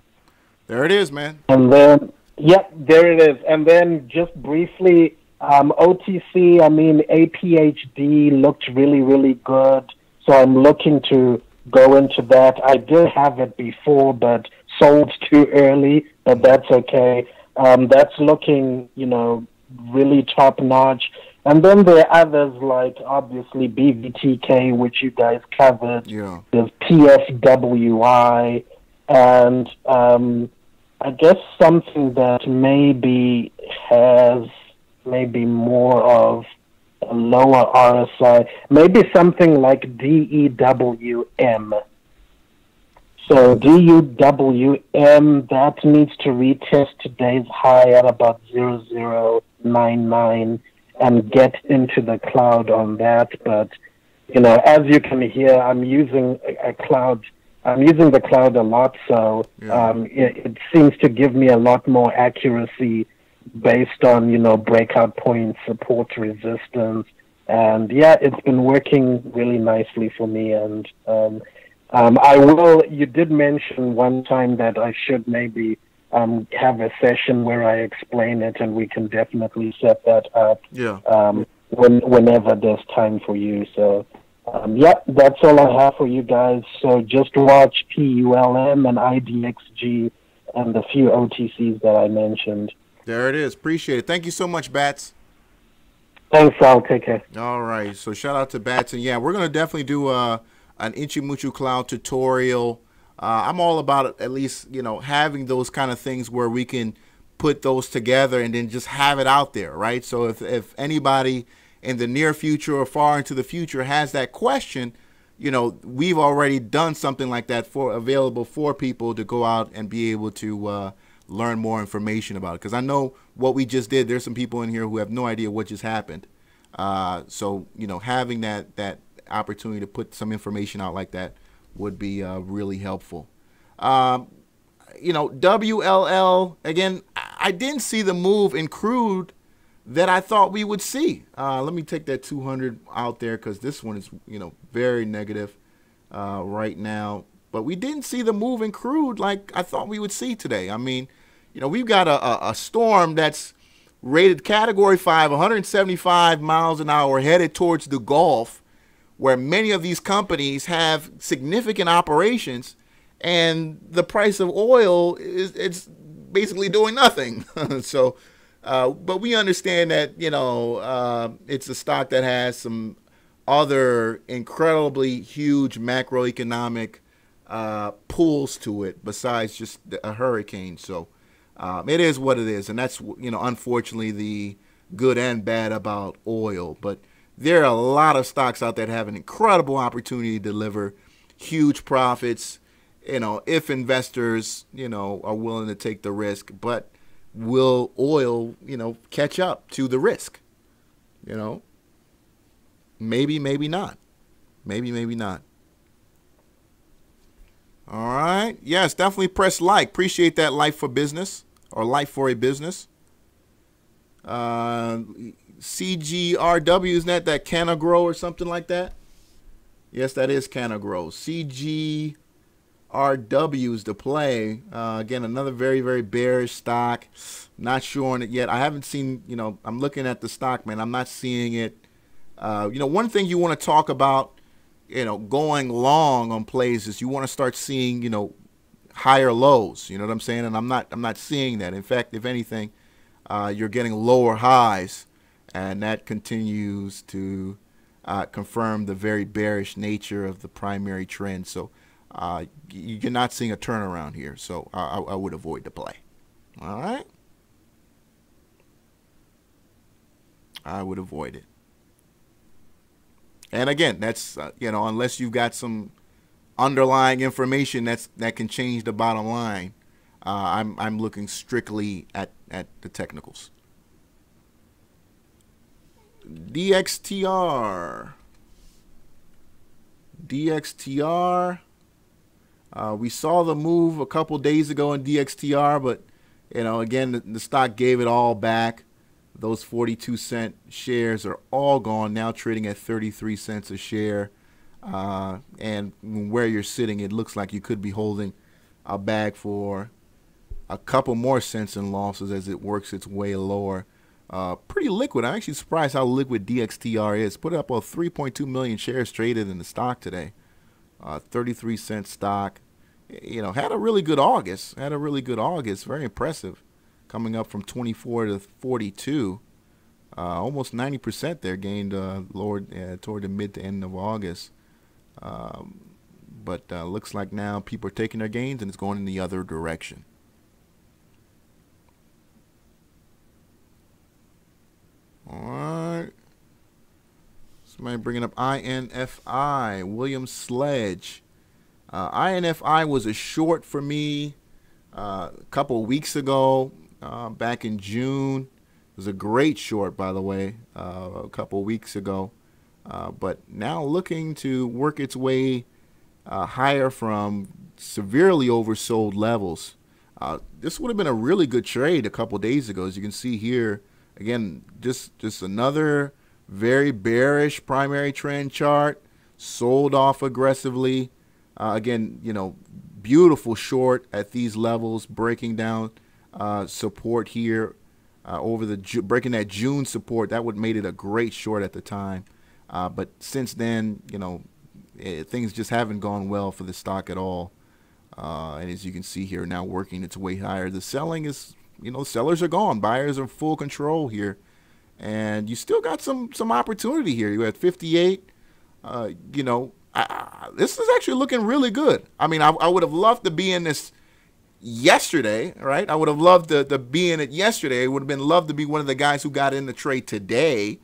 There it is, man.
And then, there it is. And then just briefly, OTC, APHD looked really, really good. So I'm looking to go into that. I did have it before, but sold too early, but that's okay. That's looking, really top notch. And then there are others like, obviously, BVTK, which you guys covered. Yeah. There's PSWI, and I guess something that maybe has maybe more of a lower RSI, maybe something like DEWM. So DUWM, that needs to retest today's high at about 0099 and get into the cloud on that. But, you know, as you can hear, I'm using a cloud. I'm using the cloud a lot, so it seems to give me a lot more accuracy based on, you know, breakout points, support, resistance. And yeah, it's been working really nicely for me. And you did mention one time that I should maybe have a session where I explain it, and we can definitely set that up whenever there's time for you. So, that's all I have for you guys. So just watch PULM and IDXG and the few OTCs that I mentioned.
There it is. Appreciate it. Thank you so much, Bats.
Thanks, Al. Take care.
All right. So shout out to Bats. And, yeah, we're going to definitely do an Ichimoku Cloud tutorial. I'm all about it, at least, you know, having those kind of things where we can put those together and then just have it out there, right? So if anybody in the near future or far into the future has that question, you know, we've already done something like that available for people to go out and be able to learn more information about it. Because I know what we just did, there's some people in here who have no idea what just happened. So, you know, having that opportunity to put some information out like that would be really helpful. You know, WLL, again, I didn't see the move in crude that I thought we would see. Let me take that 200 out there because this one is, you know, very negative right now. But we didn't see the move in crude like I thought we would see today. I mean, you know, we've got a storm that's rated Category 5, 175 miles an hour, headed towards the Gulf, where many of these companies have significant operations, and the price of oil it's basically doing nothing. So, but we understand that, you know, it's a stock that has some other incredibly huge macroeconomic pulls to it besides just a hurricane. So it is what it is, and that's, you know, unfortunately the good and bad about oil. But there are a lot of stocks out there that have an incredible opportunity to deliver huge profits, you know, if investors, you know, are willing to take the risk. But will oil, you know, catch up to the risk? You know, maybe not. Maybe not. All right. Yes, definitely press like. Appreciate that, like for business or like for a business. CGRW, isn't that Canagrow or something like that? Yes, that is Canagrow. CGRW is the play. Again, another very, very bearish stock. Not sure on it yet. I haven't seen, you know, I'm looking at the stock, man. I'm not seeing it. You know, one thing you want to talk about, you know, going long on plays is you want to start seeing, you know, higher lows. You know what I'm saying? And I'm not seeing that. In fact, if anything, you're getting lower highs, and that continues to confirm the very bearish nature of the primary trend. So you're not seeing a turnaround here. So I would avoid the play. All right. I would avoid it. And again, that's, you know, unless you've got some underlying information that can change the bottom line, I'm looking strictly at the technicals. DXTR. We saw the move a couple days ago in DXTR, but, you know, again, the stock gave it all back. Those 42-cent shares are all gone, now trading at 33 cents a share. And where you're sitting, it looks like you could be holding a bag for a couple more cents in losses as it works its way lower. Pretty liquid. I'm actually surprised how liquid DXTR is. Put up 3.2 million shares traded in the stock today. 33-cent stock. You know, had a really good August. Very impressive. Coming up from 24 to 42. Almost 90% there gained lower toward the mid to end of August. But looks like now people are taking their gains and it's going in the other direction. Somebody bringing up INFI, William Sledge. INFI was a short for me a couple weeks ago, back in June. It was a great short, by the way, a couple weeks ago. But now looking to work its way higher from severely oversold levels. This would have been a really good trade a couple days ago. As you can see here, again, just another very bearish primary trend chart, sold off aggressively. Again, you know, beautiful short at these levels, breaking down support here over the breaking that June support. That would have made it a great short at the time. But since then, you know, things just haven't gone well for the stock at all. And as you can see here, now working its way higher. The selling is, you know, sellers are gone. Buyers are in full control here. And you still got some opportunity here. You're at 58. You know, this is actually looking really good. I mean, I would have loved to be in this yesterday, right? I would have loved to be in it yesterday. It would have been loved to be one of the guys who got in the trade today.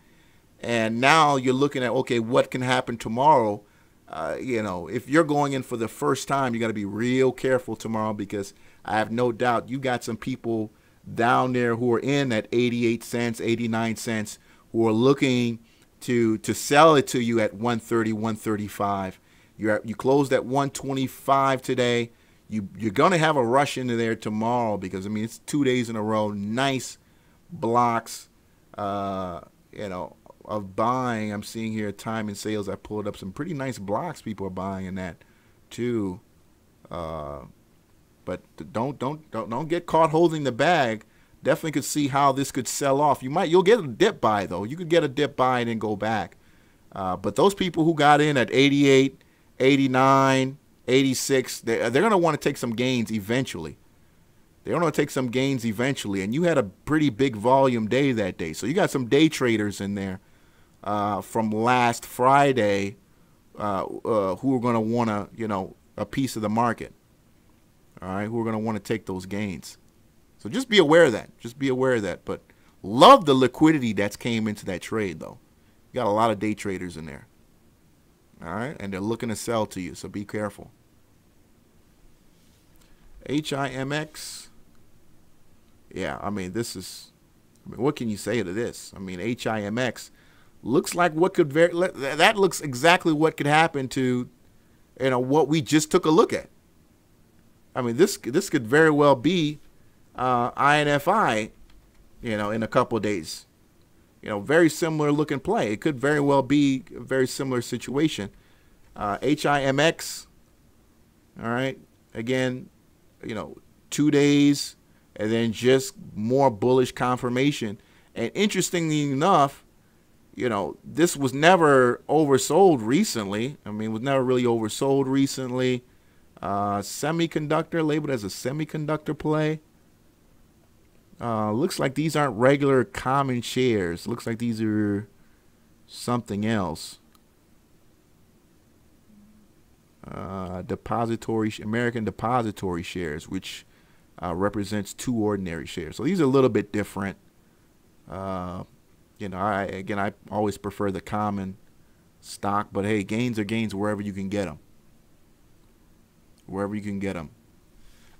And now you're looking at, okay, what can happen tomorrow? You know, if you're going in for the first time, you got to be real careful tomorrow, because I have no doubt you got some people down there who are in at 88 cents, 89 cents, who are looking to sell it to you at 130, 135. You closed at 125 today. You're going to have a rush into there tomorrow, because, I mean, it's 2 days in a row. Nice blocks, you know, of buying. I'm seeing here time and sales. I pulled up some pretty nice blocks people are buying in that too. But don't get caught holding the bag. Definitely could see how this could sell off. You'll get a dip buy though. You could get a dip buy and then go back. But those people who got in at 88, 89, 86, they're going to want to take some gains eventually. They're going to take some gains eventually. And you had a pretty big volume day that day. So you got some day traders in there from last Friday who are going to want to, you know, a piece of the market. All right, who are going to want to take those gains. So just be aware of that. Just be aware of that. But love the liquidity that's came into that trade, though. You got a lot of day traders in there. All right, and they're looking to sell to you, so be careful. HIMX. Yeah, I mean, this is, I mean, what can you say to this? I mean, HIMX looks like what could that looks exactly what could happen to, you know, what we just took a look at. I mean, this could very well be INFI, you know, in a couple of days. You know, very similar looking play. It could very well be a very similar situation. HIMX, all right, again, you know, 2 days, and then just more bullish confirmation. And interestingly enough, you know, this was never oversold recently. I mean, it was never really oversold recently. Semiconductor, labeled as a semiconductor play. Looks like these aren't regular common shares. Looks like these are something else. American depository shares, which represents 2 ordinary shares. So these are a little bit different. You know, I always prefer the common stock, but hey, gains are gains wherever you can get them. Wherever you can get them.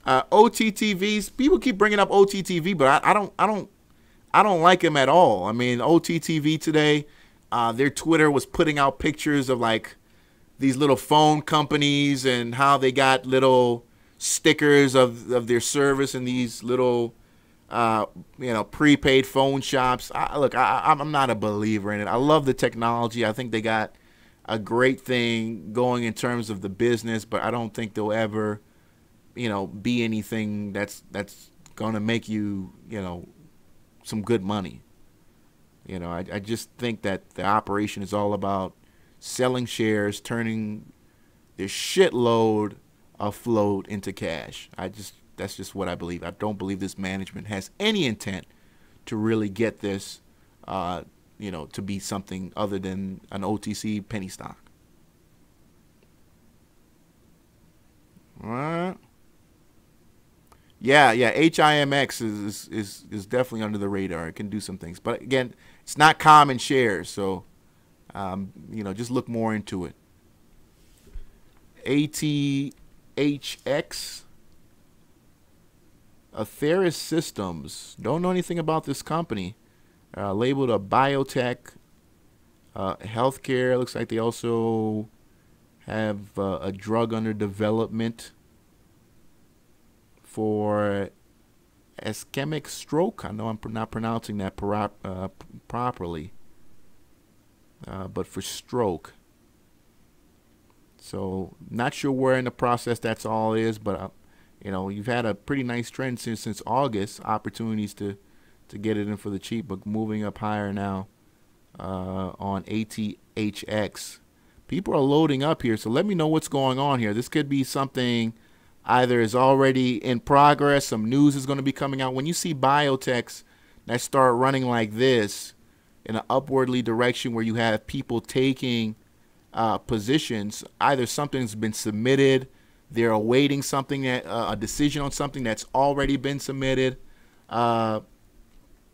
OTTVs, people keep bringing up OTTV, but I don't like them at all. I mean, OTTV today, their Twitter was putting out pictures of like these little phone companies and how they got little stickers of their service in these little you know, prepaid phone shops. I'm not a believer in it. I love the technology. I think they got a great thing going in terms of the business, but I don't think they'll ever, you know, be anything that's going to make you, you know, some good money. You know, I just think that the operation is all about selling shares, turning their shitload of float into cash. That's just what I believe. I don't believe this management has any intent to really get this, you know, to be something other than an OTC penny stock. All right. Yeah, HIMX is definitely under the radar. It can do some things, but again, it's not common shares, so You know, just look more into it. Idxg, Atheris Systems. Don't know anything about this company. Labeled a biotech, healthcare. Looks like they also have a drug under development for ischemic stroke. I know I'm not pronouncing that properly, but for stroke. So not sure where in the process that's all is, but you know, you've had a pretty nice trend since August. Opportunities to get it in for the cheap, but moving up higher now on ATHX. People are loading up here, so let me know what's going on here. This could be something either is already in progress, some news is going to be coming out. When you see biotechs that start running like this in an upwardly direction where you have people taking positions, either something's been submitted, they're awaiting something, that a decision on something that's already been submitted, and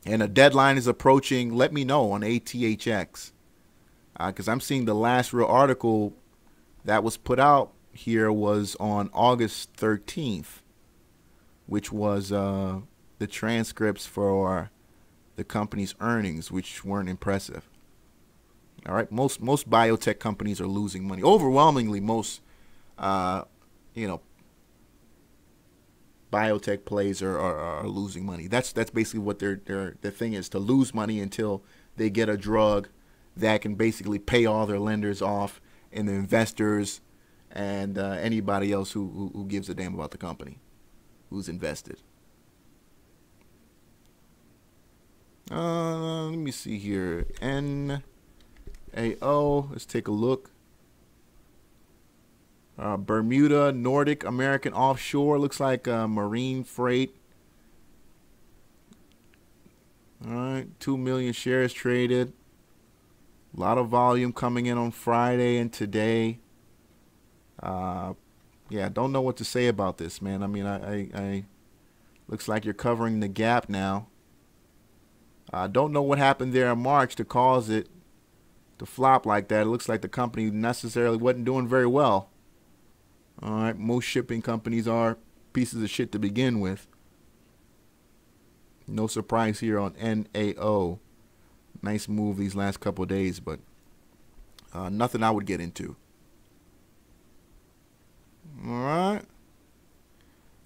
a deadline is approaching, let me know on ATHX. Because I'm seeing the last real article that was put out here was on August 13th, which was the transcripts for the company's earnings, which weren't impressive. All right, most biotech companies are losing money. Overwhelmingly, most you know, biotech plays are losing money. That's basically what their thing is, to lose money until they get a drug that can basically pay all their lenders off and the investors and anybody else who gives a damn about the company, who's invested. Let me see here. NAO, let's take a look. Bermuda, Nordic, American Offshore, looks like marine freight. All right, 2 million shares traded. A lot of volume coming in on Friday and today. Yeah, don't know what to say about this, man. I mean, I looks like you're covering the gap now. I don't know what happened there in March to cause it to flop like that. It looks like the company necessarily wasn't doing very well. All right, most shipping companies are pieces of shit to begin with. No surprise here on NAO. Nice move these last couple of days, but nothing I would get into. All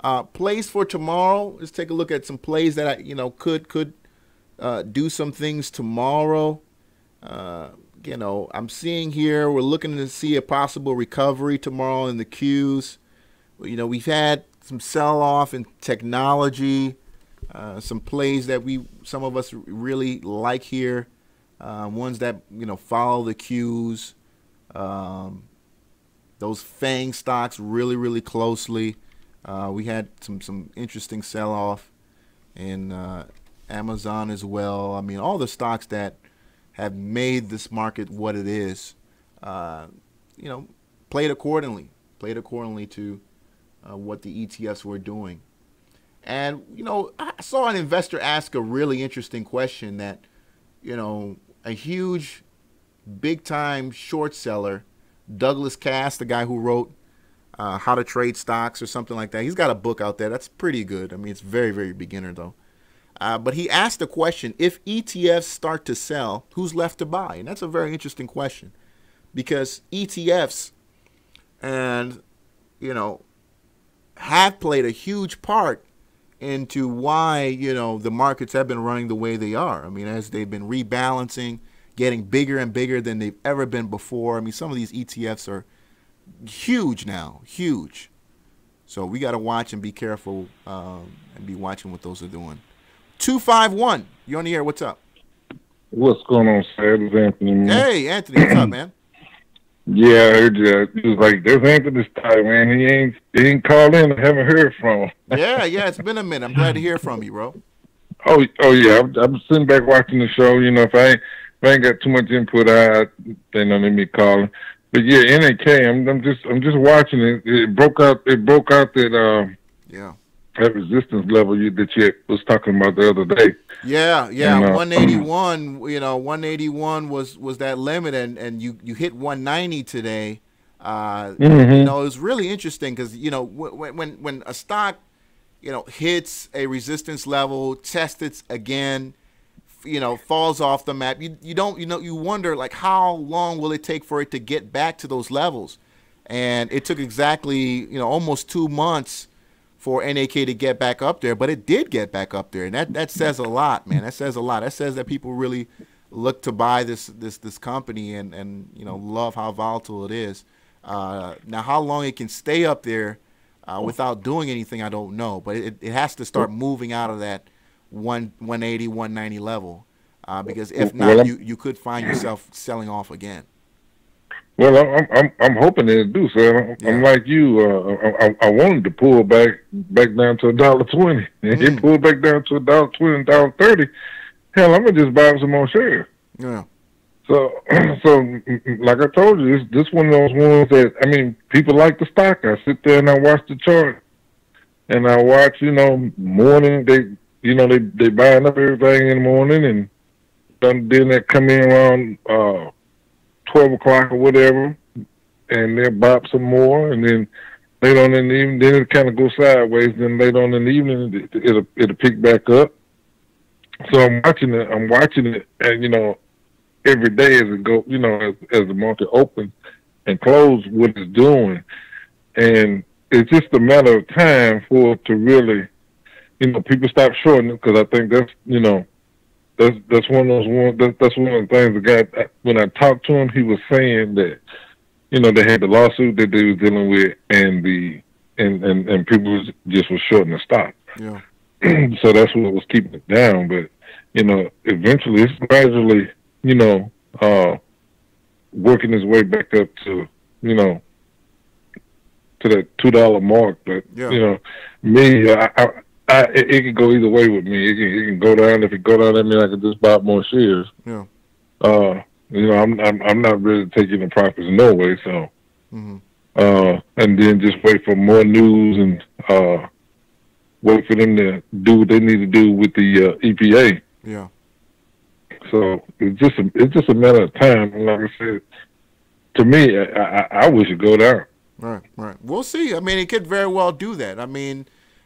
right. Plays for tomorrow. Let's take a look at some plays that could do some things tomorrow. I'm seeing here we're looking to see a possible recovery tomorrow in the Qs. We've had some sell-off in technology. Some plays that some of us really like here, ones that follow the Qs. Those FANG stocks really closely. We had some interesting sell-off in Amazon as well. I mean, all the stocks that have made this market what it is, played accordingly to what the ETFs were doing. And, I saw an investor ask a really interesting question that, a huge, big-time short seller, Douglas Cass, the guy who wrote How to Trade Stocks or something like that. He's got a book out there that's pretty good. I mean, it's very, very beginner, though. But he asked the question, if ETFs start to sell, who's left to buy? And that's a very interesting question, because ETFs and, have played a huge part into why, the markets have been running the way they are. I mean, as they've been rebalancing, getting bigger and bigger than they've ever been before. I mean, some of these ETFs are huge now, huge. So we got to watch and be careful and be watching what those are doing. 251, you're on the air. What's up?
What's going on, sir? This is Anthony.
Hey, Anthony, what's up, man?
Yeah, I heard you. He was like, there's Anthony's time, man. He ain't called in. I haven't heard from him.
Yeah, it's been a minute. I'm glad to hear from you, bro.
Oh yeah. I'm sitting back watching the show. If I ain't got too much input, they don't let me call. But yeah, NAK. I'm just watching it. It broke out that that resistance level that you was talking about the other day.
Yeah, yeah, and, 181. 181 was that limit, and you hit 190 today. It was really interesting because when a stock hits a resistance level, tests it again, falls off the map, you wonder like how long will it take for it to get back to those levels, and it took exactly almost 2 months for NAK to get back up there, but it did get back up there, and that says a lot, man. That says a lot. That says that people really look to buy this company and love how volatile it is. Now, how long it can stay up there without doing anything, I don't know, but it has to start moving out of that 180, 190 level, because if not, you could find yourself selling off again.
Well, I'm hoping they do, sir. I'm like you. I wanted to pull back down to $1.20, and it pulled back down to $1.20, $1.30. Hell, I'm gonna just buy some more shares.
Yeah. So
like I told you, this one of those ones that people like the stock. I sit there and I watch the chart, and I watch morning they buying up everything in the morning, and then they come in around 12 o'clock or whatever, and they'll bop some more, and then later on in the evening, then it kind of go sideways. Then later on in the evening, it'll pick back up. So I'm watching it, and every day as it go, as the market opens and closes, what it's doing, and it's just a matter of time for it to really, people stop shorting it, because I think that's That's one of those ones. That's one of the things. The guy, when I talked to him, he was saying that they had the lawsuit that they was dealing with, and people was shorting the stock.
Yeah.
So that's what was keeping it down. But eventually, it's gradually working its way back up to to that $2 mark. But me, it can go either way with me. It can go down. If it go down, that means I can just buy more shares.
Yeah.
I'm not really taking the profits no way. So, and then just wait for more news and wait for them to do what they need to do with the EPA.
Yeah.
So it's just a matter of time. And like I said, to me, I wish it go down.
Right. We'll see. It could very well do that.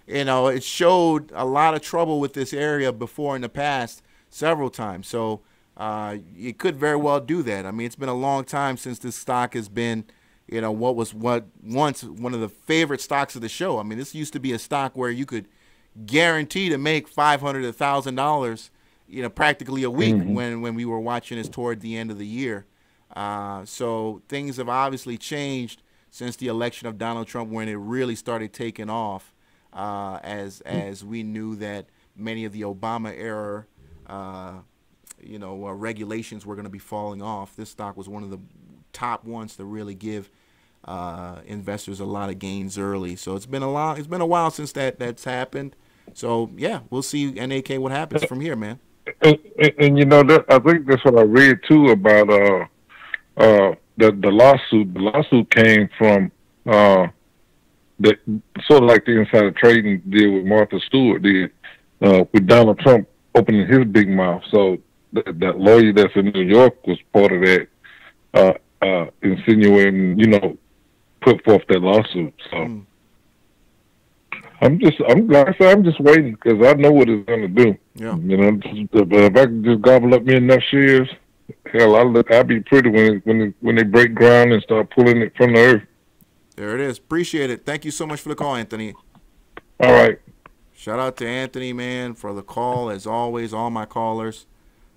It showed a lot of trouble with this area before in the past several times. So it could very well do that. It's been a long time since this stock has been, what once one of the favorite stocks of the show. This used to be a stock where you could guarantee to make $500 to $1,000, practically a week when we were watching this toward the end of the year. So things have obviously changed since the election of Donald Trump, when it really started taking off. As we knew that many of the Obama era, regulations were going to be falling off. This stock was one of the top ones to really give investors a lot of gains early. So it's been a while since that's happened. So yeah, we'll see NAK what happens from here, man.
And I think that's what I read too about the lawsuit. The lawsuit came from sort of like the insider trading deal with Martha Stewart did with Donald Trump opening his big mouth. So that lawyer that's in New York was part of that, insinuating, put forth that lawsuit. So I'm just waiting, because I know what it's going to do.
Yeah.
If I can just gobble up me enough shares, hell, I'll be pretty when they break ground and start pulling it from the earth.
There it is. Appreciate it. Thank you so much for the call, Anthony.
All right.
Shout out to Anthony, man, for the call, as always, all my callers.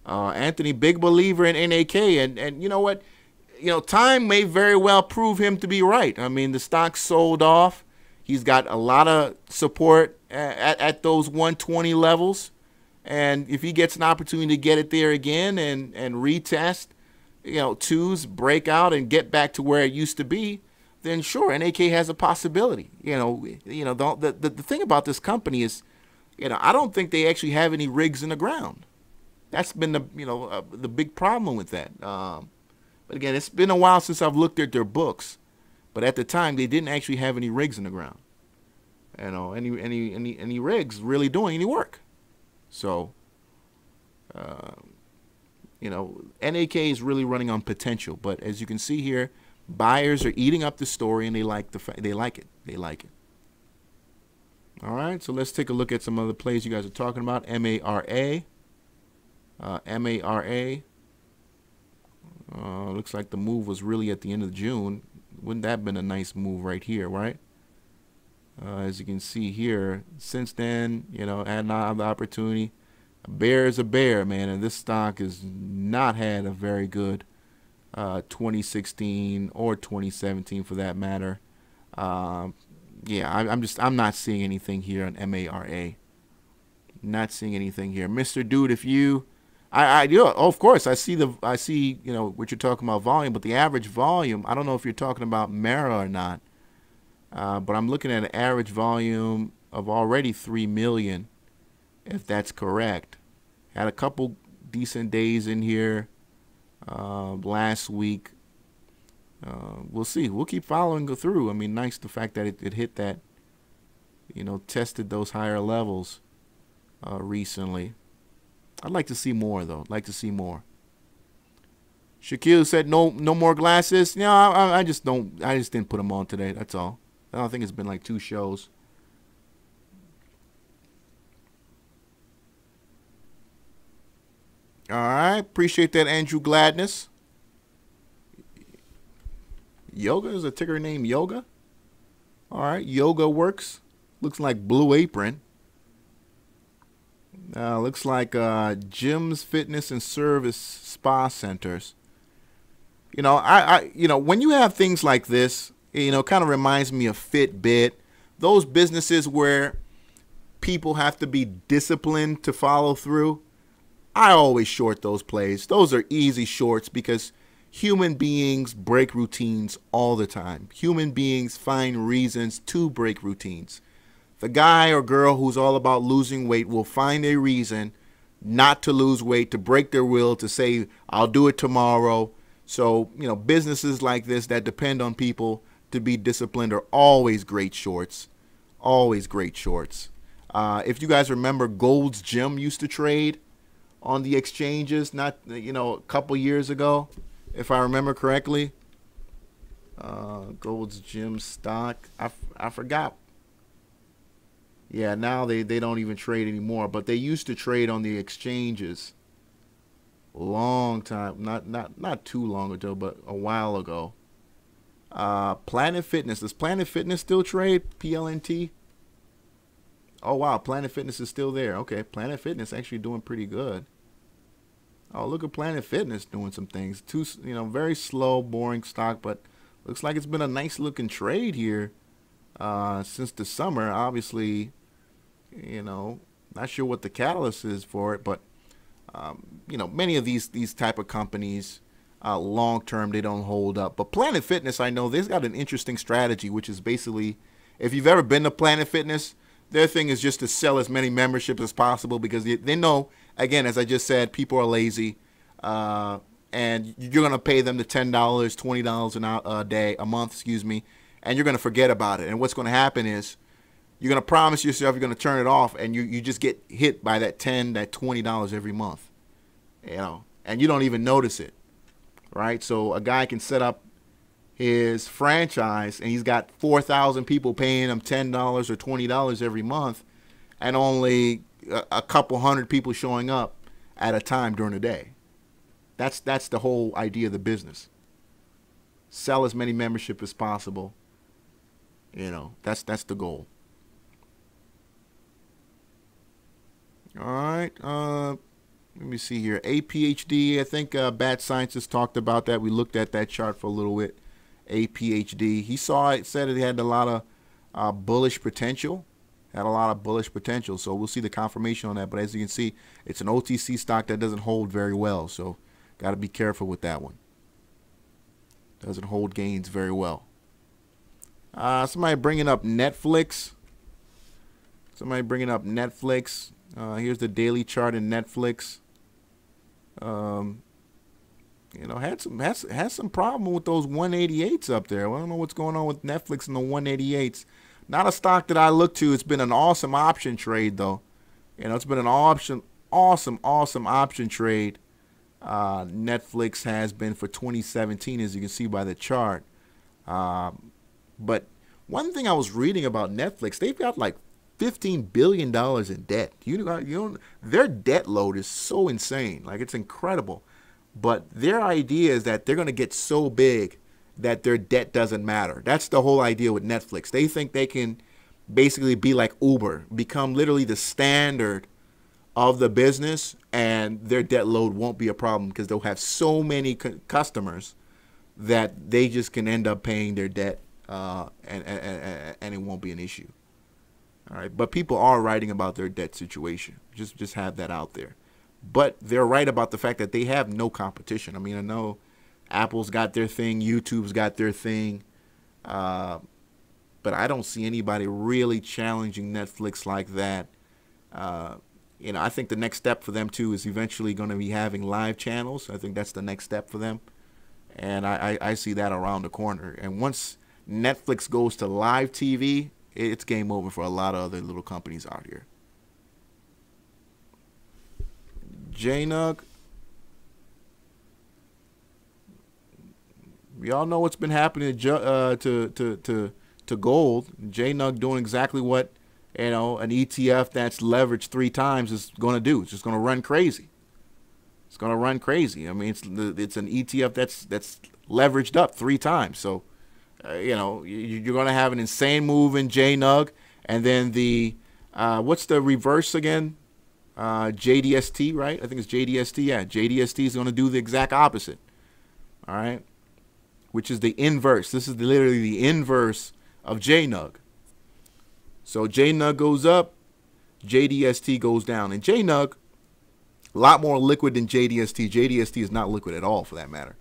Anthony, big believer in NAK, and you know what? Time may very well prove him to be right. The stock sold off. He's got a lot of support at those 120 levels, and if he gets an opportunity to get it there again and retest, twos, break out, and get back to where it used to be, then sure, NAK has a possibility. The thing about this company is, I don't think they actually have any rigs in the ground. That's been the big problem with that. But again, it's been a while since I've looked at their books, but at the time they didn't actually have any rigs in the ground. you know, any rigs really doing any work. So, you know, NAK is really running on potential. But as you can see here, buyers are eating up the story, and they like it. They like it. All right, so let's take a look at some other plays you guys are talking about. MARA. MARA. Looks like the move was really at the end of June. Wouldn't that have been a nice move right here, right? As you can see here, since then, you know, had not the opportunity. A bear is a bear, man, and this stock has not had a very good 2016 or 2017 for that matter. Yeah, I'm not seeing anything here on MARA. Not seeing anything here, Mr. Dude. If you, I do. Oh, of course, I see you know what you're talking about volume, but the average volume, I don't know if you're talking about Mara or not. But I'm looking at an average volume of already 3 million, if that's correct. Had a couple decent days in here last week. We'll see. We'll keep following through. I mean, nice the fact that it hit that, you know, tested those higher levels recently. I'd like to see more, though. Like to see more. Shaquille said no more glasses. No, I just didn't put them on today. That's all. I don't think it's been like 2 shows. All right. Appreciate that, Andrew Gladness. Yoga is a ticker name, Yoga. All right. Yoga works. Looks like Blue Apron. Looks like gyms, fitness, and service spa centers. You know, you know, when you have things like this, you know, kind of reminds me of Fitbit. Those businesses where people have to be disciplined to follow through. I always short those plays. Those are easy shorts because human beings break routines all the time. Human beings find reasons to break routines. The guy or girl who's all about losing weight will find a reason not to lose weight, to break their will, to say, I'll do it tomorrow. So, you know, businesses like this that depend on people to be disciplined are always great shorts. Always great shorts. If you guys remember, Gold's Gym used to trade on the exchanges, not, you know, a couple years ago, if I remember correctly. Gold's Gym stock, I forgot. Yeah, now they don't even trade anymore, but they used to trade on the exchanges. Long time, not too long ago, but a while ago. Planet Fitness. Does Planet Fitness still trade? PLNT? Oh, wow. Planet Fitness is still there. Okay. Planet Fitness actually doing pretty good. Oh, look at Planet Fitness doing some things. You know, very slow, boring stock, but looks like it's been a nice looking trade here since the summer. Obviously, you know, not sure what the catalyst is for it, but, you know, many of these type of companies, long term, they don't hold up. But Planet Fitness, I know they've got an interesting strategy, which is basically, if you've ever been to Planet Fitness, their thing is just to sell as many memberships as possible because they know, again, as I just said, people are lazy, and you're going to pay them the $10, $20 a month, excuse me, and you're going to forget about it. And what's going to happen is you're going to promise yourself you're going to turn it off, and you just get hit by that $10, that $20 every month, you know, and you don't even notice it. Right, so a guy can set up his franchise, and he's got 4,000 people paying him $10 or $20 every month, and only a couple hundred people showing up at a time during the day. That's the whole idea of the business. Sell as many membership as possible. You know, that's the goal. All right. Let me see here. APHD, I think Bad Scientist talked about that. We looked at that chart for a little bit. APHD. He saw it, said it had a lot of bullish potential. Had a lot of bullish potential. So we'll see the confirmation on that. But as you can see, it's an OTC stock that doesn't hold very well. So got to be careful with that one. Doesn't hold gains very well. Somebody bringing up Netflix. Here's the daily chart in Netflix. You know, has some problem with those 188s up there. I don't know what's going on with Netflix and the 188s. Not a stock that I look to. It's been an awesome option trade, though. You know, it's been an awesome option trade. Netflix has been for 2017, as you can see by the chart. But one thing I was reading about Netflix, they've got like $15 billion in debt. You know, their debt load is so insane. Like, it's incredible. But their idea is that they're going to get so big that their debt doesn't matter. That's the whole idea with Netflix. They think they can basically be like Uber, become literally the standard of the business, and their debt load won't be a problem because they'll have so many customers that they just can end up paying their debt, and it won't be an issue. All right, but people are writing about their debt situation. Just have that out there. But they're right about the fact that they have no competition. I mean, I know Apple's got their thing, YouTube's got their thing, but I don't see anybody really challenging Netflix like that. You know, I think the next step for them too is eventually going to be having live channels. I think that's the next step for them, and I see that around the corner. And once Netflix goes to live TV, it's game over for a lot of other little companies out here. JNUG. We all know what's been happening to gold. JNUG doing exactly what, you know, an ETF that's leveraged 3 times is going to do. It's just going to run crazy. It's going to run crazy. I mean, it's an ETF that's leveraged up 3 times. So, you know, you're going to have an insane move in JNUG, and then the what's the reverse again? JDST, right? I think it's JDST. Yeah, JDST is going to do the exact opposite. All right, which is the inverse. This is literally the inverse of JNUG. So JNUG goes up, JDST goes down, and JNUG a lot more liquid than JDST. JDST is not liquid at all, for that matter.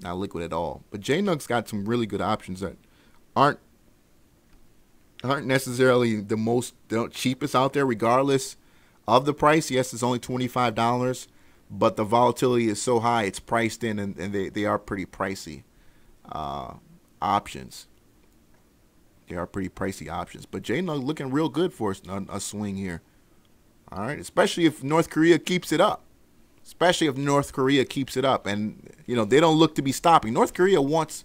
Not liquid at all. But JNUG's got some really good options that aren't necessarily the cheapest out there, regardless of the price. Yes, it's only $25, but the volatility is so high, it's priced in, and they are pretty pricey options. They are pretty pricey options. But JNUG looking real good for a swing here. All right, especially if North Korea keeps it up. Especially if North Korea keeps it up, and you know they don't look to be stopping. North Korea wants,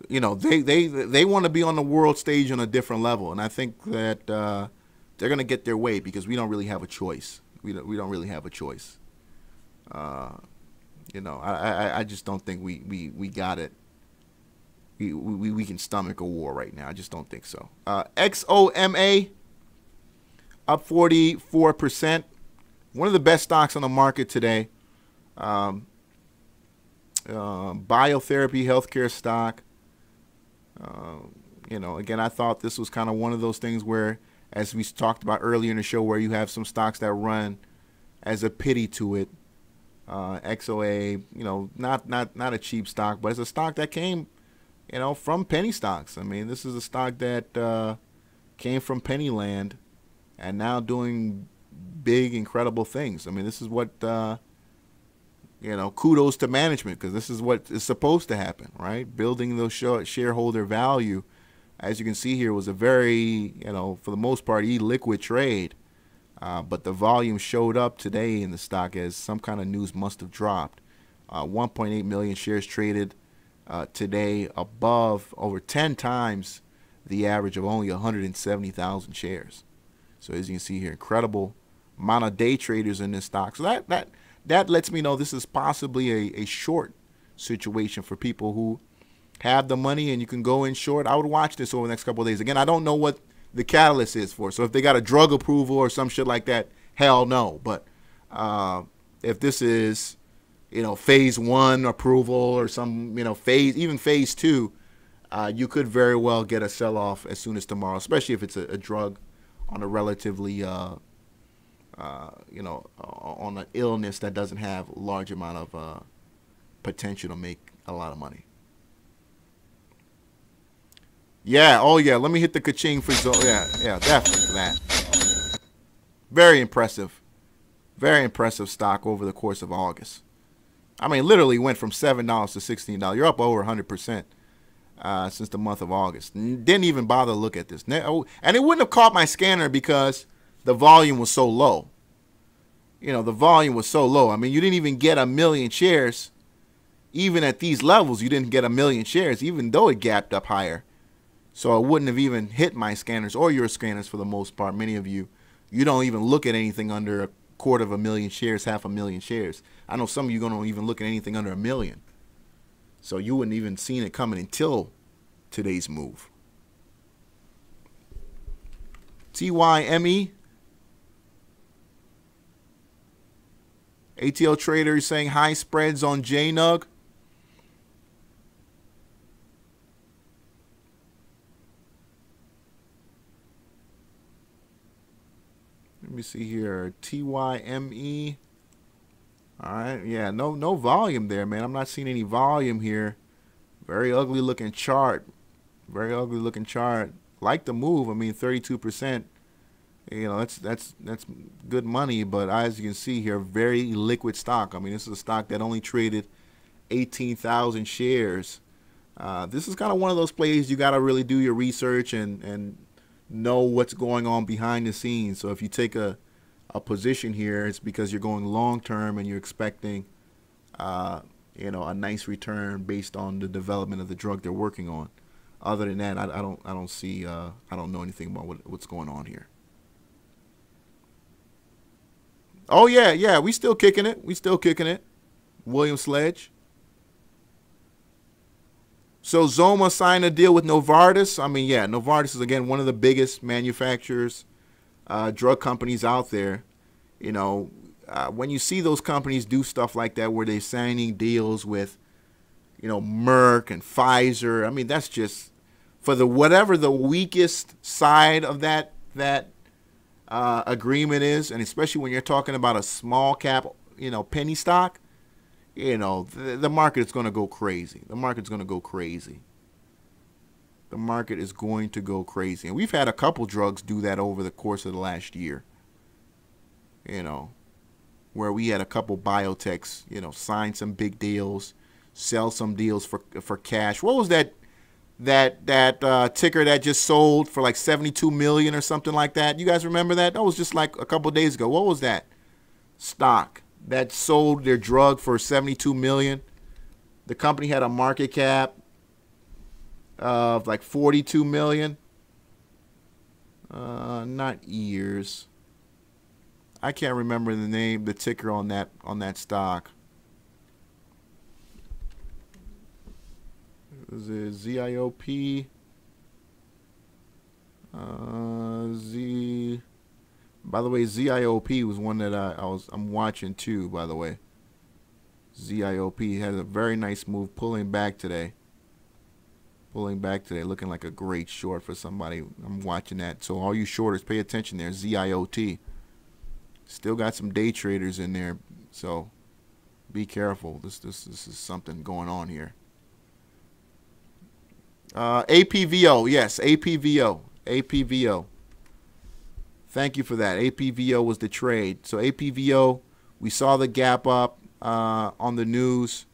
you know, they want to be on the world stage on a different level, and I think that they're gonna get their way because we don't really have a choice. We don't really have a choice. You know, I just don't think we got it. We can stomach a war right now. I just don't think so. XOMA up 44%. One of the best stocks on the market today. Biotherapy healthcare stock. You know, again, I thought this was kind of one of those things where, as we talked about earlier in the show, where you have some stocks that run as a pity to it. XOA, you know, not a cheap stock, but it's a stock that came, you know, from penny stocks. I mean, this is a stock that came from penny land and now doing big, incredible things. I mean, this is what, you know, kudos to management, because this is what is supposed to happen, right? Building those shareholder value, as you can see here, was a very, you know, for the most part, illiquid trade. But the volume showed up today in the stock as some kind of news must have dropped. 1.8 million shares traded today, above over 10 times the average of only 170,000 shares. So as you can see here, incredible amount of day traders in this stock. So that lets me know this is possibly a short situation for people who have the money and you can go in short. I would watch this over the next couple of days. Again, I don't know what the catalyst is for. So if they got a drug approval or some shit like that, hell no. But if this is, you know, phase 1 approval or some, you know, even phase 2, you could very well get a sell-off as soon as tomorrow, especially if it's a drug on a relatively, you know, on an illness that doesn't have a large amount of potential to make a lot of money. Yeah, oh yeah, let me hit the ka-ching for yeah, definitely for that. Very impressive stock over the course of August. I mean, literally went from $7 to $16. You're up over 100%. since the month of August. Didn't even bother to look at this. And it wouldn't have caught my scanner because the volume was so low. The volume was so low. I mean, you didn't even get 1 million shares. Even at these levels, you didn't get 1 million shares, even though it gapped up higher. So it wouldn't have even hit my scanners or your scanners for the most part. Many of you don't even look at anything under 250,000 shares, 500,000 shares. I know some of you don't even look at anything under 1 million. So you wouldn't even seen it coming until today's move. TYME. ATL trader is saying high spreads on JNUG. Let me see here. TYME. All right. Yeah, no volume there, man. I'm not seeing any volume here. Very ugly looking chart. Very ugly looking chart. Like the move. I mean, 32%. That's good money, but as you can see here, very liquid stock. I mean, this is a stock that only traded 18,000 shares. This is kind of one of those plays you got to really do your research and know what's going on behind the scenes. So if you take a position here, it's because you're going long term and you're expecting a nice return based on the development of the drug they're working on. Other than that, I don't see I don't know anything about what's going on here. Oh yeah, we still kicking it. William Sledge. So Zoma signed a deal with Novartis. I mean, yeah, Novartis is again one of the biggest manufacturers, drug companies out there. When you see those companies do stuff like that, where they're signing deals with, Merck and Pfizer. I mean, that's just for whatever the weakest side of that agreement is, and especially when you're talking about a small cap, penny stock. The market is going to go crazy. The market is going to go crazy. And we've had a couple drugs do that over the course of the last year. Where we had a couple biotechs, sign some big deals, sell some deals for cash. What was that ticker that just sold for like 72 million or something like that? You guys remember that? That was just like a couple days ago. What was that stock that sold their drug for 72 million? The company had a market cap of like 42 million. Not years. I can't remember the ticker on that stock. Is it ZIOP? By the way, ZIOP was one that I'm watching too. By the way, ZIOP had a very nice move, pulling back today, looking like a great short for somebody. I'm watching that. So all you shorters, pay attention there. ZIOT still got some day traders in there, so be careful. This is something going on here. APVO, yes, APVO. Thank you for that. APVO was the trade. So APVO, we saw the gap up on the news.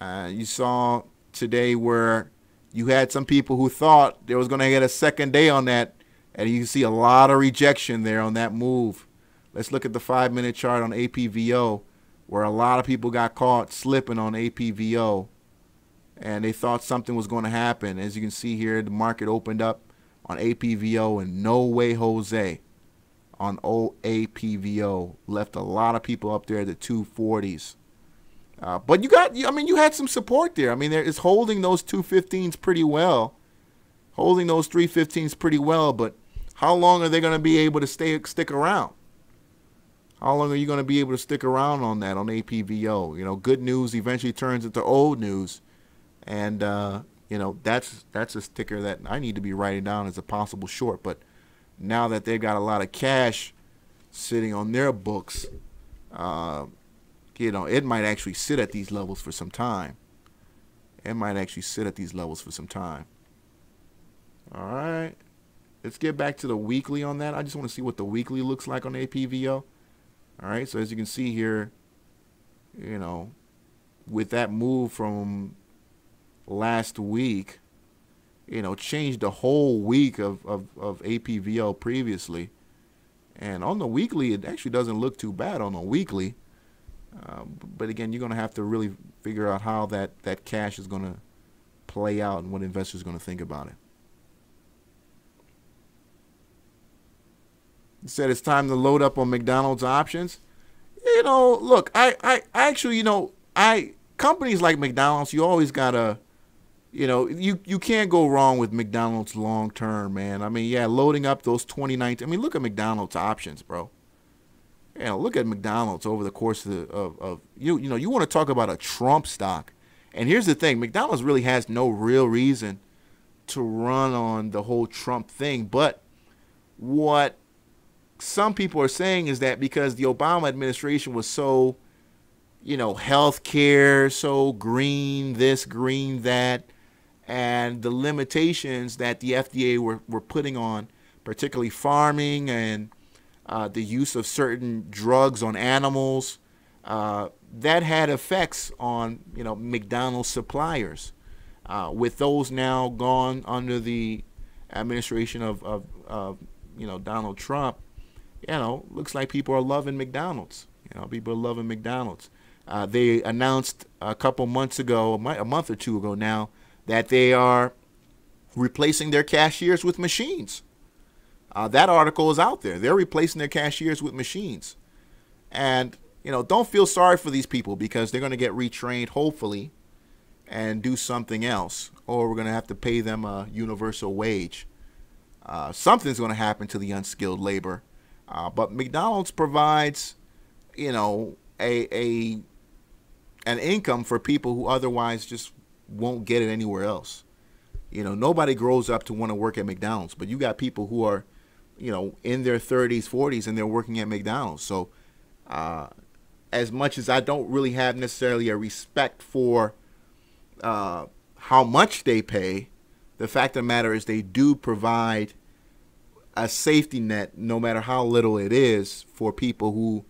You saw today where you had some people who thought they was going to get a second day on that, and you see a lot of rejection there on that move. Let's look at the 5-minute chart on APVO, where a lot of people got caught slipping on APVO, and they thought something was going to happen. As you can see here, the market opened up on APVO, and no way Jose on APVO left a lot of people up there at the 240s. But you had some support there. I mean, it's holding those 215s pretty well, holding those 315s pretty well. But how long are they going to be able to stick around? How long are you going to be able to stick around on that, on APVO? Good news eventually turns into old news. And, that's a sticker that I need to be writing down as a possible short. But now that they've got a lot of cash sitting on their books, it might actually sit at these levels for some time. All right. Let's get back to the weekly on that. I just want to see what the weekly looks like on APVO. All right, so as you can see here, with that move from last week, changed the whole week of APVL previously. And on the weekly, it actually doesn't look too bad on the weekly. But again, you're going to have to really figure out how that cash is going to play out and what investors are going to think about it. He said it's time to load up on McDonald's options. Look, I actually, companies like McDonald's, you always got to, you can't go wrong with McDonald's long term, man. I mean, yeah, loading up those 2019. I mean, look at McDonald's options, bro. Look at McDonald's over the course of you want to talk about a Trump stock. And here's the thing, McDonald's really has no real reason to run on the whole Trump thing. But what some people are saying is that because the Obama administration was so, healthcare, so green this, green that, and the limitations that the FDA were putting on, particularly farming and the use of certain drugs on animals, that had effects on, McDonald's suppliers. With those now gone under the administration of Donald Trump, looks like people are loving McDonald's. People are loving McDonald's. They announced a couple months ago, a month or two ago now, that they are replacing their cashiers with machines. That article is out there. They're replacing their cashiers with machines. And, don't feel sorry for these people because they're going to get retrained, hopefully, and do something else. Or we're going to have to pay them a universal wage. Something's going to happen to the unskilled labor. But McDonald's provides, an income for people who otherwise just won't get it anywhere else. Nobody grows up to want to work at McDonald's, but you got people who are, in their 30s, 40s, and they're working at McDonald's. So as much as I don't really have necessarily a respect for how much they pay, the fact of the matter is they do provide a safety net, no matter how little it is, for people who,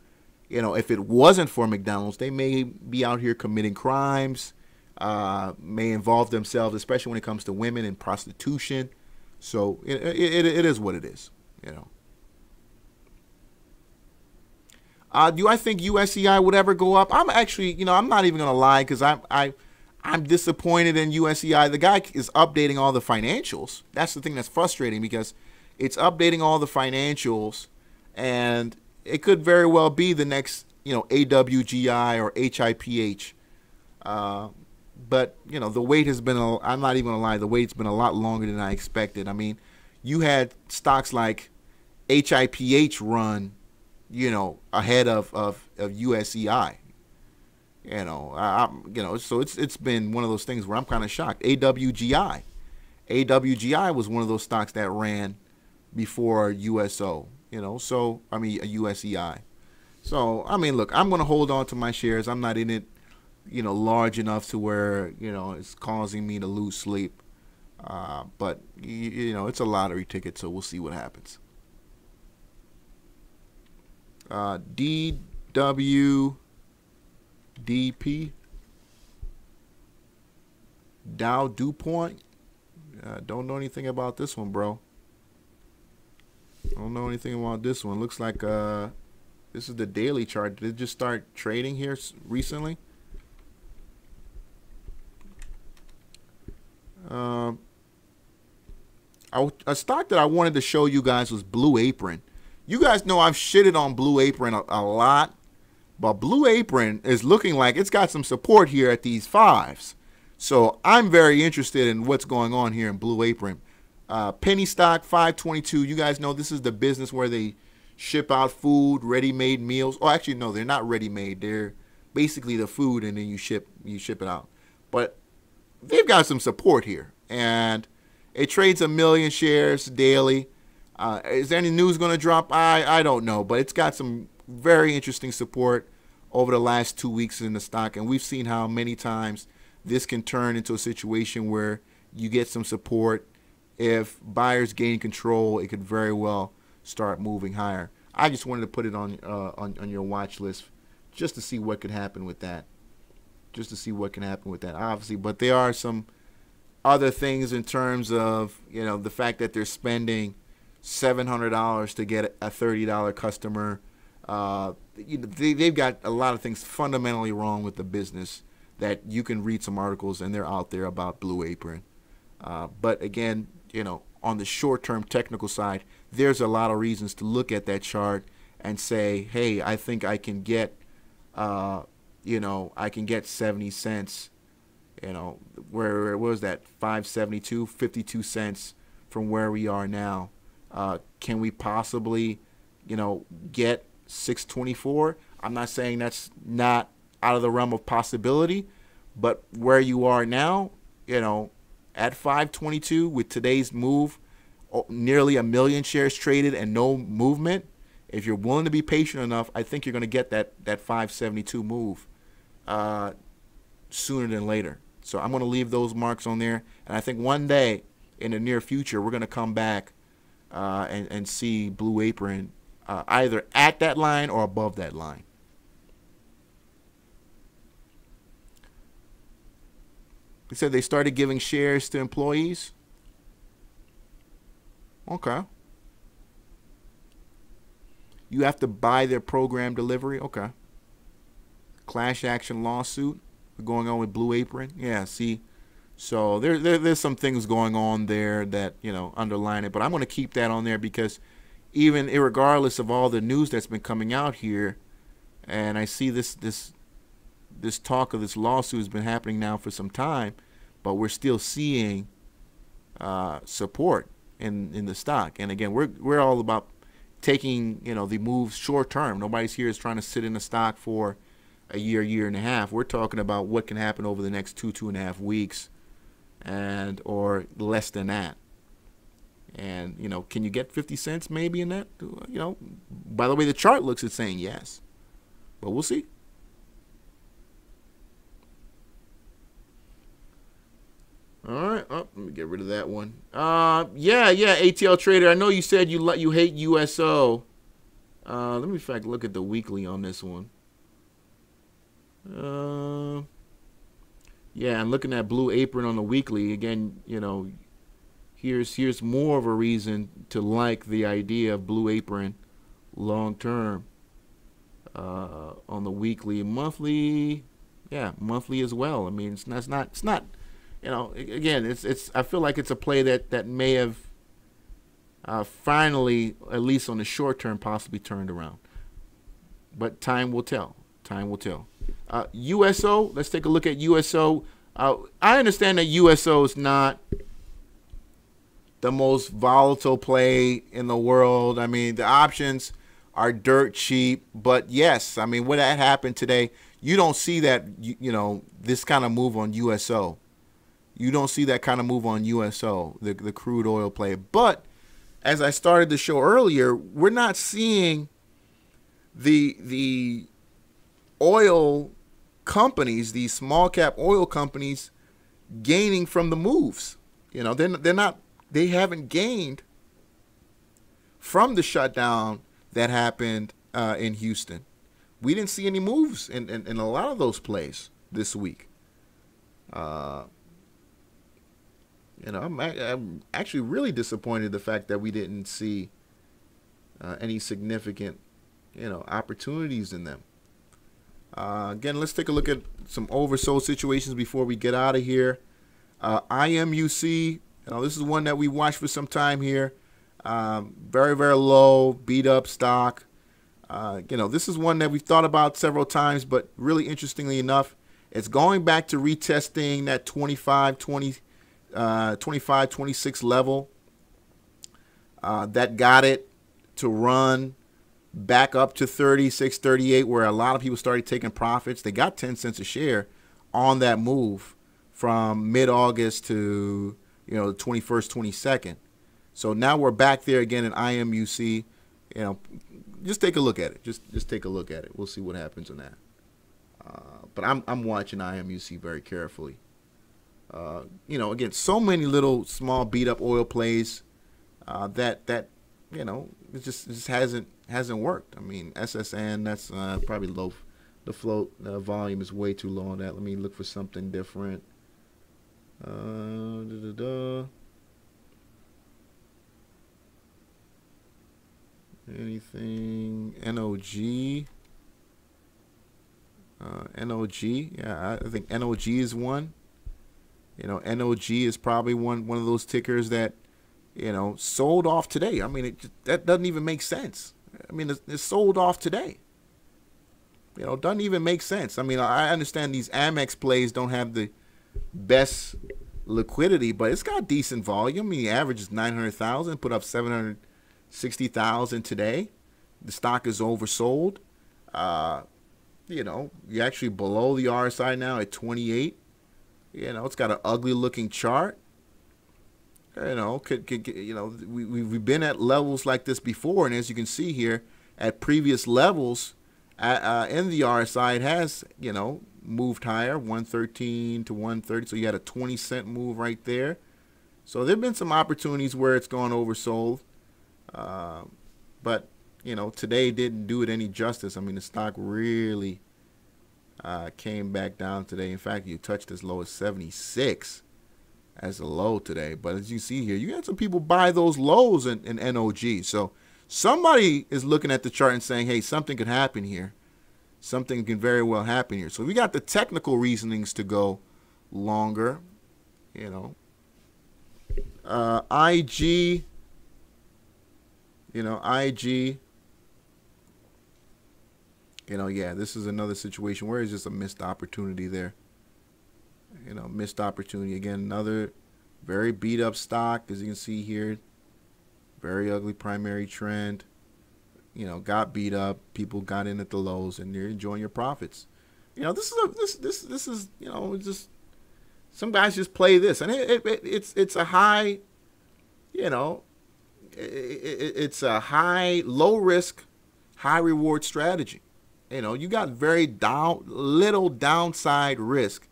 if it wasn't for McDonald's, they may be out here committing crimes, may involve themselves, especially when it comes to women and prostitution. So it is what it is, Do I think USEI would ever go up? I'm actually, I'm not even going to lie because I'm disappointed in USEI. The guy is updating all the financials. That's the thing that's frustrating because it's updating all the financials, and it could very well be the next, AWGI or HIPH. But, the wait has been, I'm not even going to lie, the wait's been a lot longer than I expected. I mean, you had stocks like HIPH run, ahead of USEI. So it's been one of those things where I'm kind of shocked. AWGI was one of those stocks that ran before USO, so, USEI. So, look, I'm going to hold on to my shares. I'm not in it, large enough to where, it's causing me to lose sleep. But, it's a lottery ticket, so we'll see what happens. DWDP, Dow DuPont. Don't know anything about this one, bro. Don't know anything about this one. Looks like this is the daily chart. Did it just start trading here recently? A stock that I wanted to show you guys was Blue Apron. You guys know I've shitted on Blue Apron a lot, but Blue Apron is looking like it's got some support here at these 5s. So I'm very interested in what's going on here in Blue Apron. Penny stock, 522. You guys know this is the business where they ship out food, ready-made meals. Oh, actually, no, they're not ready-made. They're basically the food, and then you ship it out. But they've got some support here, and it trades 1 million shares daily. Is there any news going to drop? I don't know, but it's got some very interesting support over the last 2 weeks in the stock, and we've seen how many times this can turn into a situation where you get some support. If buyers gain control, it could very well start moving higher. I just wanted to put it on your watch list just to see what could happen with that. Obviously, but there are some other things in terms of, you know, the fact that they're spending $700 to get a $30 customer. They've got a lot of things fundamentally wrong with the business that you can read some articles, and they're out there about Blue Apron. But again, you know, on the short-term technical side, there's a lot of reasons to look at that chart and say, hey, I think I can get, you know, I can get 70 cents, you know, where was that, 572, 52 cents from where we are now. Can we possibly, you know, get 624? I'm not saying that's not out of the realm of possibility, but where you are now, you know, at 522 with today's move, nearly 1 million shares traded and no movement, if you're willing to be patient enough, I think you're going to get that 572 move sooner than later. So I'm going to leave those marks on there, and I think one day in the near future we're going to come back and see Blue Apron either at that line or above that line. They said they started giving shares to employees. Okay. You have to buy their program delivery. Okay. Class action lawsuit going on with Blue Apron. Yeah, see. So there's some things going on there that, you know, underline it. But I'm going to keep that on there because even irregardless of all the news that's been coming out here, and I see this talk of this lawsuit has been happening now for some time, but we're still seeing support in the stock. And again, we're all about taking, you know, the moves short term. Nobody's here is trying to sit in the stock for a year and a half. We're talking about what can happen over the next 2.5 weeks, and or less than that. And, you know, can you get 50 cents maybe in that? You know, by the way the chart looks, it's saying yes, but we'll see. All right, let me get rid of that one. Yeah, ATL Trader. I know you said you hate USO. Let me in fact look at the weekly on this one. Yeah, I'm looking at Blue Apron on the weekly again. You know, here's more of a reason to like the idea of Blue Apron long term. On the weekly, monthly, yeah, monthly as well. I mean, it's not. You know, again, it's. I feel like it's a play that may have finally, at least on the short term, possibly turned around. But time will tell. Time will tell. USO. Let's take a look at USO. I understand that USO is not the most volatile play in the world. I mean, the options are dirt cheap. But yes, I mean, when that happened today, you don't see that. You know, this kind of move on USO. You don't see that kind of move on USO, the crude oil play. But as I started the show earlier, we're not seeing the oil companies, these small cap oil companies, gaining from the moves. You know, they haven't gained from the shutdown that happened in Houston. We didn't see any moves in a lot of those plays this week. You know, I'm actually really disappointed the fact that we didn't see any significant, you know, opportunities in them. Again, let's take a look at some oversold situations before we get out of here. IMUC, you know, this is one that we watched for some time here. Very, very low, beat up stock. You know, this is one that we've thought about several times, but really interestingly enough, it's going back to retesting that 25-26 level. That got it to run back up to 36, 38, where a lot of people started taking profits. They got 10 cents a share on that move from mid-August to, you know, the 21st, 22nd. So now we're back there again in IMUC. You know, just take a look at it. Just take a look at it. We'll see what happens on that. But I'm watching IMUC very carefully. You know, again, so many little small beat up oil plays that you know, it just hasn't worked. I mean, SSN, that's probably low. The float volume is way too low on that. Let me look for something different. Anything NOG? NOG, yeah, I think NOG is one. You know, NOG is probably one of those tickers that, you know, sold off today. I mean, that doesn't even make sense. I mean, it's sold off today. You know, it doesn't even make sense. I mean, I understand these Amex plays don't have the best liquidity, but it's got decent volume. I mean, the average is 900,000, put up 760,000 today. The stock is oversold. You know, you're actually below the RSI now at 28. You know, it's got an ugly looking chart. You know, you know, we've been at levels like this before, and as you can see here, at previous levels in the RSI, it has, you know, moved higher, 113 to 130. So you had a 20-cent move right there. So there have been some opportunities where it's gone oversold, but you know, today didn't do it any justice. I mean, the stock really came back down today. In fact, you touched as low as 76 as a low today. But as you see here, you had some people buy those lows in NOG. So somebody is looking at the chart and saying, hey, something could happen here. Something can very well happen here. So we got the technical reasonings to go longer. You know, IG, you know, IG. You know, yeah, this is another situation where it's just a missed opportunity there. You know, missed opportunity. Again, another very beat up stock, as you can see here. Very ugly primary trend. You know, got beat up. People got in at the lows, and you're enjoying your profits. You know, this is you know, just some guys just play this, and it's a high. You know, it's a high, low risk, high reward strategy. You know, you got very little downside risk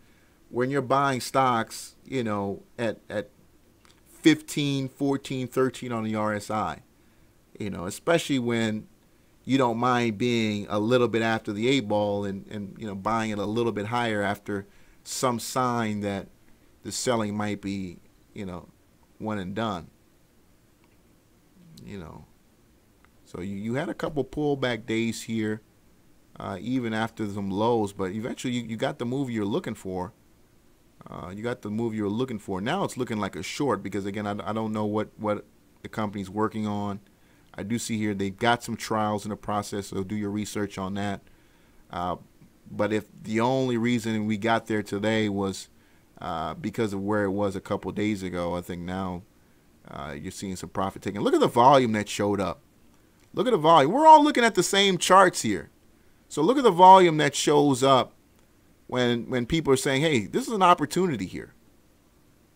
when you're buying stocks, you know, at 15, 14, 13 on the RSI. You know, especially when you don't mind being a little bit after the 8 ball and you know, buying it a little bit higher after some sign that the selling might be, you know, one and done. You know, so you had a couple pullback days here. Even after some lows, but eventually you got the move you're looking for. You got the move you're looking for. Now it's looking like a short because, again, I don't know what the company's working on. I do see here they've got some trials in the process, so do your research on that. But if the only reason we got there today was because of where it was a couple days ago, I think now you're seeing some profit taking. Look at the volume that showed up. Look at the volume. We're all looking at the same charts here. So look at the volume that shows up when people are saying, hey, this is an opportunity here.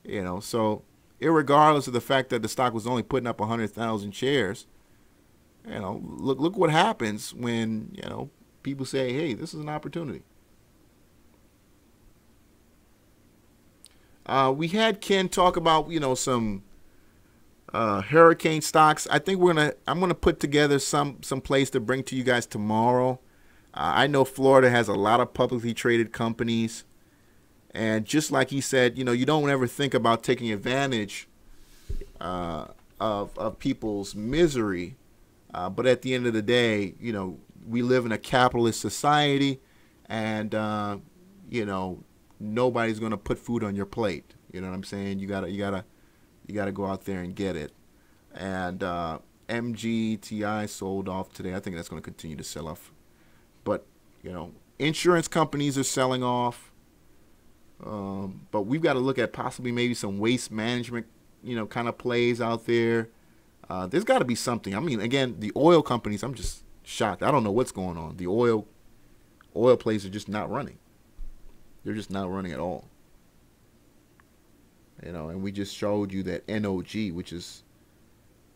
You know, so irregardless of the fact that the stock was only putting up 100,000 shares, you know, look what happens when, you know, people say, hey, this is an opportunity. We had Ken talk about, you know, some hurricane stocks. I think I'm gonna put together some place to bring to you guys tomorrow. I know Florida has a lot of publicly traded companies, and just like he said, you know, you don't ever think about taking advantage of people's misery, but at the end of the day, you know, we live in a capitalist society, and you know, nobody's going to put food on your plate. You know what I'm saying? You gotta go out there and get it. And MGTI sold off today. I think that's going to continue to sell off. But, you know, insurance companies are selling off. But we've got to look at possibly maybe some waste management, you know, kind of plays out there. There's got to be something. I mean, again, the oil companies, I'm just shocked. I don't know what's going on. The oil plays are just not running. They're just not running at all. You know, and we just showed you that NOG, which is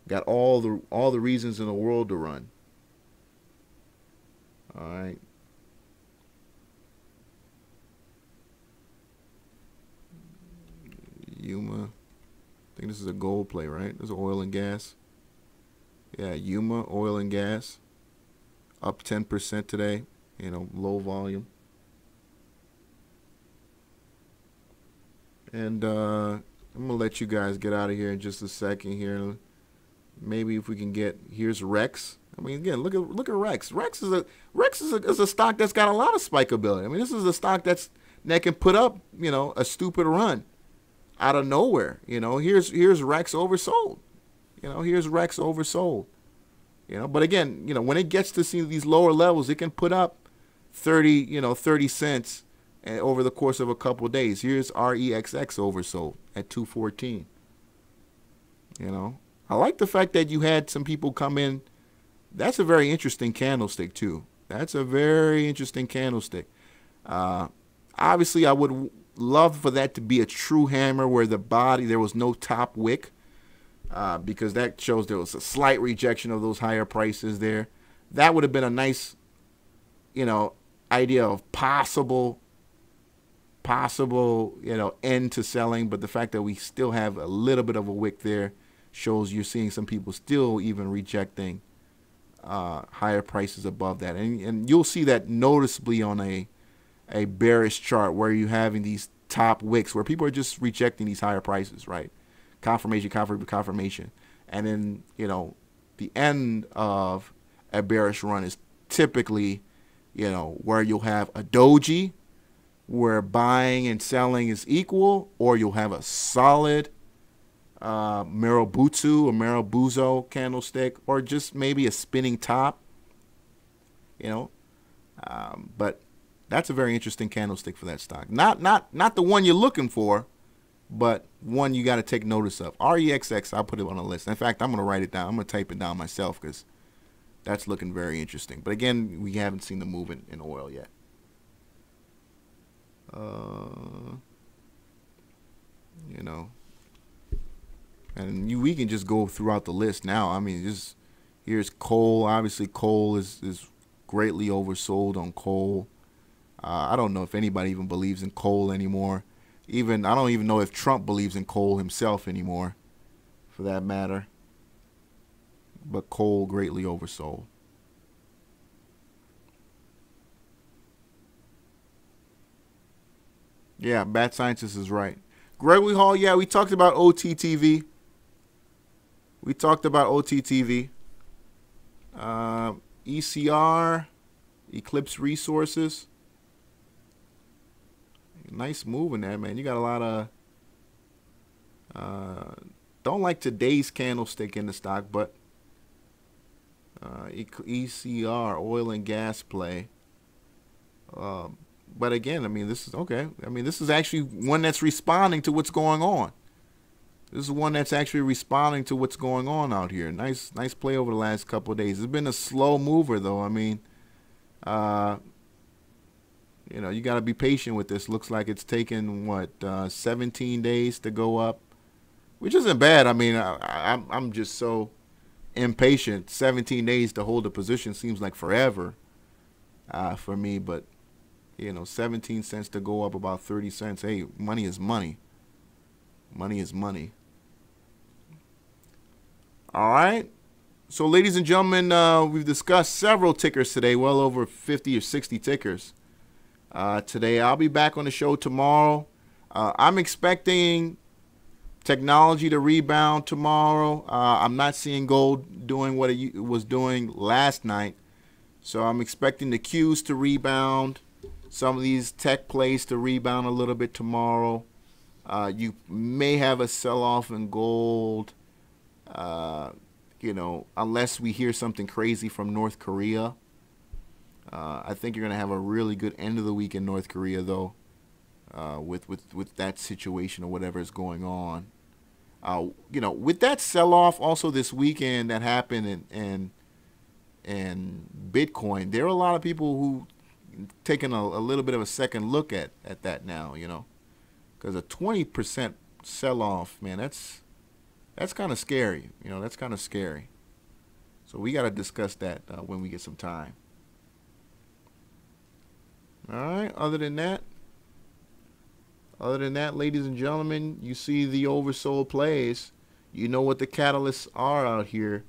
got all the reasons in the world to run. All right. Yuma. I think this is a gold play, right? This is oil and gas. Yeah, Yuma, oil and gas. Up 10% today. You know, low volume. And I'm gonna let you guys get out of here in just a second here. Maybe if we can get, here's Rex. I mean, again, look at Rex. Rex is a stock that's got a lot of spikeability. I mean, this is a stock that can put up, you know, a stupid run out of nowhere. You know, here's Rex oversold. You know, here's Rex oversold. You know, but again, you know, when it gets to see these lower levels, it can put up 30 cents over the course of a couple of days. Here's REXX oversold at 214. You know, I like the fact that you had some people come in. That's a very interesting candlestick too. That's a very interesting candlestick. Obviously, I would love for that to be a true hammer where there was no top wick, because that shows there was a slight rejection of those higher prices there. That would have been a nice, you know, idea of possible, you know, end to selling. But the fact that we still have a little bit of a wick there shows you're seeing some people still even rejecting higher prices above that. And you'll see that noticeably on a bearish chart where you're having these top wicks where people are just rejecting these higher prices, right? Confirmation. And then, you know, the end of a bearish run is typically, you know, where you'll have a doji where buying and selling is equal, or you'll have a solid Marubutsu or Marubuzo candlestick, or just maybe a spinning top, you know. But that's a very interesting candlestick for that stock. Not the one you're looking for, but one you got to take notice of. REXX, I'll put it on a list. In fact, I'm going to write it down. I'm going to type it down myself because that's looking very interesting. But again, we haven't seen the movement in oil yet. You know, and we can just go throughout the list now. I mean, here's coal. Obviously, coal is greatly oversold on coal. I don't know if anybody even believes in coal anymore. I don't even know if Trump believes in coal himself anymore, for that matter. But coal greatly oversold. Yeah, Bad Scientist is right. Gregory Hall, yeah, we talked about OTTV. ECR, Eclipse Resources. Nice move in there, man. You got a lot of don't like today's candlestick in the stock, but ECR, oil and gas play. But again, I mean, this is okay. I mean, this is actually one that's responding to what's going on. This is one that's actually responding to what's going on out here. Nice play over the last couple of days. It's been a slow mover, though. I mean, you know, you got to be patient with this. Looks like it's taken, 17 days to go up, which isn't bad. I mean, I'm just so impatient. 17 days to hold a position seems like forever for me. But, you know, 17 cents to go up about 30 cents. Hey, money is money. Money is money. All right. So, ladies and gentlemen, we've discussed several tickers today, well over 50 or 60 tickers. Today, I'll be back on the show tomorrow. I'm expecting technology to rebound tomorrow. I'm not seeing gold doing what it was doing last night. So I'm expecting the Qs to rebound. Some of these tech plays to rebound a little bit tomorrow. You may have a sell-off in gold, you know, unless we hear something crazy from North Korea. I think you're going to have a really good end of the week in North Korea, though, with that situation or whatever is going on. You know, with that sell-off also this weekend that happened in Bitcoin, there are a lot of people who taking a little bit of a second look at that now, you know, because a 20% sell-off, man, that's kind of scary. You know, that's kind of scary. So we got to discuss that when we get some time. All right. Other than that, ladies and gentlemen, you see the oversold plays. You know what the catalysts are out here.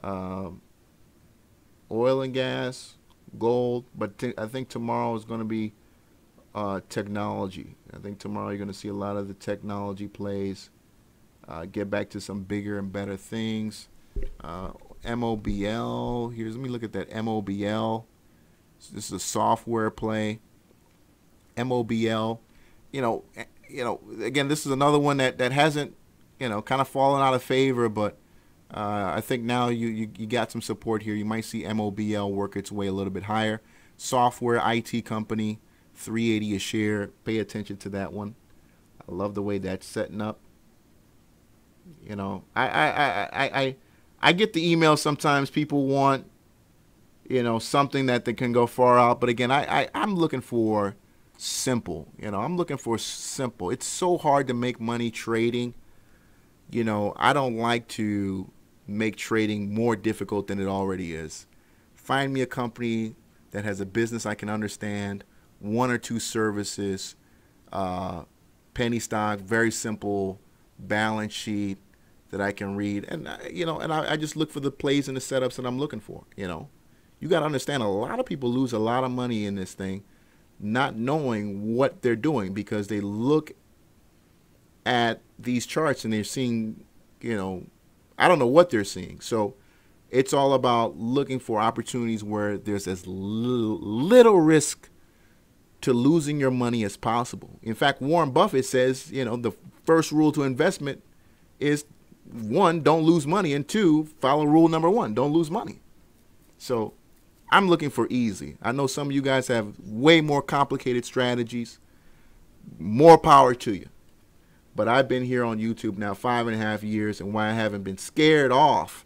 Oil and gas, gold, but I think tomorrow is going to be technology. I think tomorrow you're going to see a lot of the technology plays get back to some bigger and better things. MOBL. Let me look at that MOBL. This is a software play. MOBL. Again, this is another one that hasn't, kind of fallen out of favor, but I think now you got some support here. You might see MOBL work its way a little bit higher. Software IT company, $3.80 a share. Pay attention to that one. I love the way that's setting up. I get the email sometimes. People want, something that they can go far out. But again, I'm looking for simple. I'm looking for simple. It's so hard to make money trading. I don't like to make trading more difficult than it already is. Find me a company that has a business I can understand, one or two services, penny stock, very simple balance sheet that I can read, and I just look for the plays and the setups that I'm looking for. You got to understand, a lot of people lose a lot of money in this thing, not knowing what they're doing, because they look at these charts and they're seeing, I don't know what they're seeing. So it's all about looking for opportunities where there's as little risk to losing your money as possible. In fact, Warren Buffett says, the first rule to investment is, 1, don't lose money, and 2, follow rule number 1, don't lose money. So I'm looking for easy. I know some of you guys have way more complicated strategies. More power to you. But I've been here on YouTube now 5.5 years, and why I haven't been scared off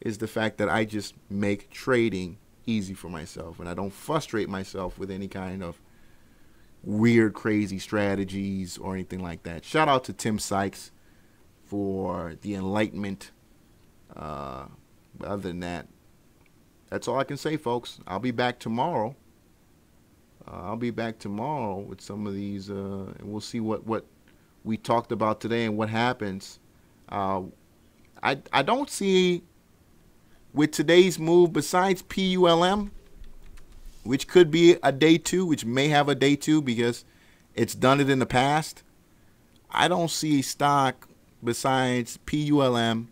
is the fact that I just make trading easy for myself, and I don't frustrate myself with any kind of weird, crazy strategies or anything like that. Shout out to Tim Sykes for the enlightenment. But other than that, that's all I can say, folks. I'll be back tomorrow. With some of these, and we'll see what we talked about today and what happens. I don't see, with today's move, besides PULM, which could be a day 2, which may have a day 2 because it's done it in the past. I don't see stock besides PULM,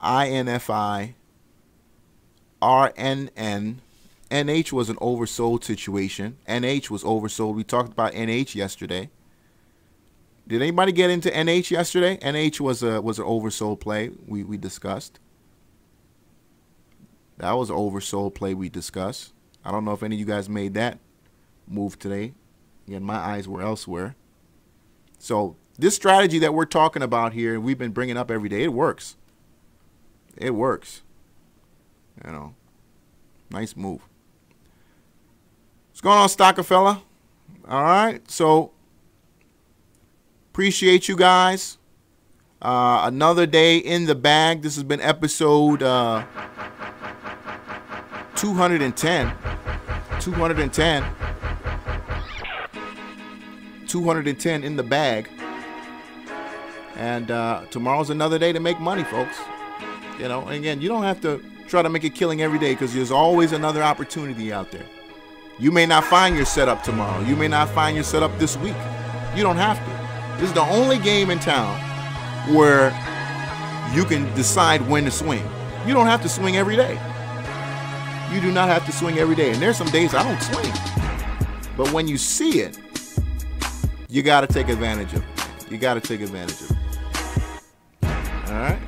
INFI, RNN. NH was an oversold situation. NH was oversold. We talked about NH yesterday. Did anybody get into NH yesterday? NH was an oversold play we discussed. That was an oversold play we discussed. I don't know if any of you guys made that move today. Again, my eyes were elsewhere. So this strategy that we're talking about here, we've been bringing up every day, it works. It works. Nice move. What's going on, Stockerfella? All right. So appreciate you guys. Another day in the bag. This has been episode 210. 210 in the bag. And tomorrow's another day to make money, folks. And again, you don't have to try to make a killing every day, because there's always another opportunity out there. You may not find your setup tomorrow. You may not find your setup this week. You don't have to. This is the only game in town where you can decide when to swing. You don't have to swing every day. You do not have to swing every day. And there's some days I don't swing. But when you see it, you got to take advantage of it. You got to take advantage of it. All right?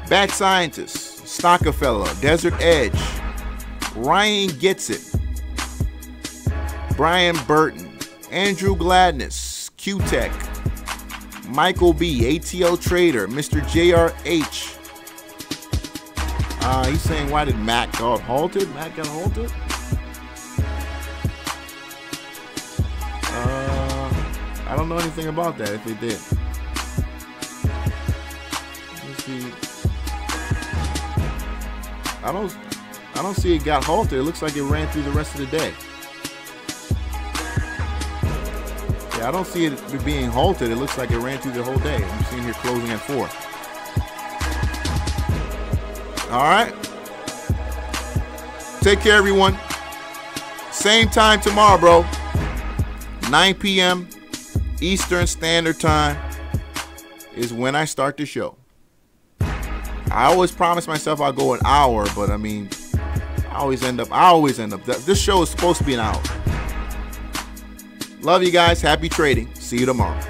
Bad Scientist, Stockerfella, Desert Edge, Ryan Gets It, Brian Burton, Andrew Gladness, Q-Tech, Michael B, ATL Trader, Mr. JRH. He's saying, why did Matt got halted? Matt got halted? I don't know anything about that, if they did. Let's see. I don't see it got halted. It looks like it ran through the rest of the day. Yeah, I don't see it being halted. It looks like it ran through the whole day. I'm seeing here closing at 4. All right. Take care, everyone. Same time tomorrow, bro. 9 p.m. Eastern Standard Time is when I start the show. I always promise myself I'll go an hour, but I mean, I always end up. This show is supposed to be an hour. Love you guys. Happy trading. See you tomorrow.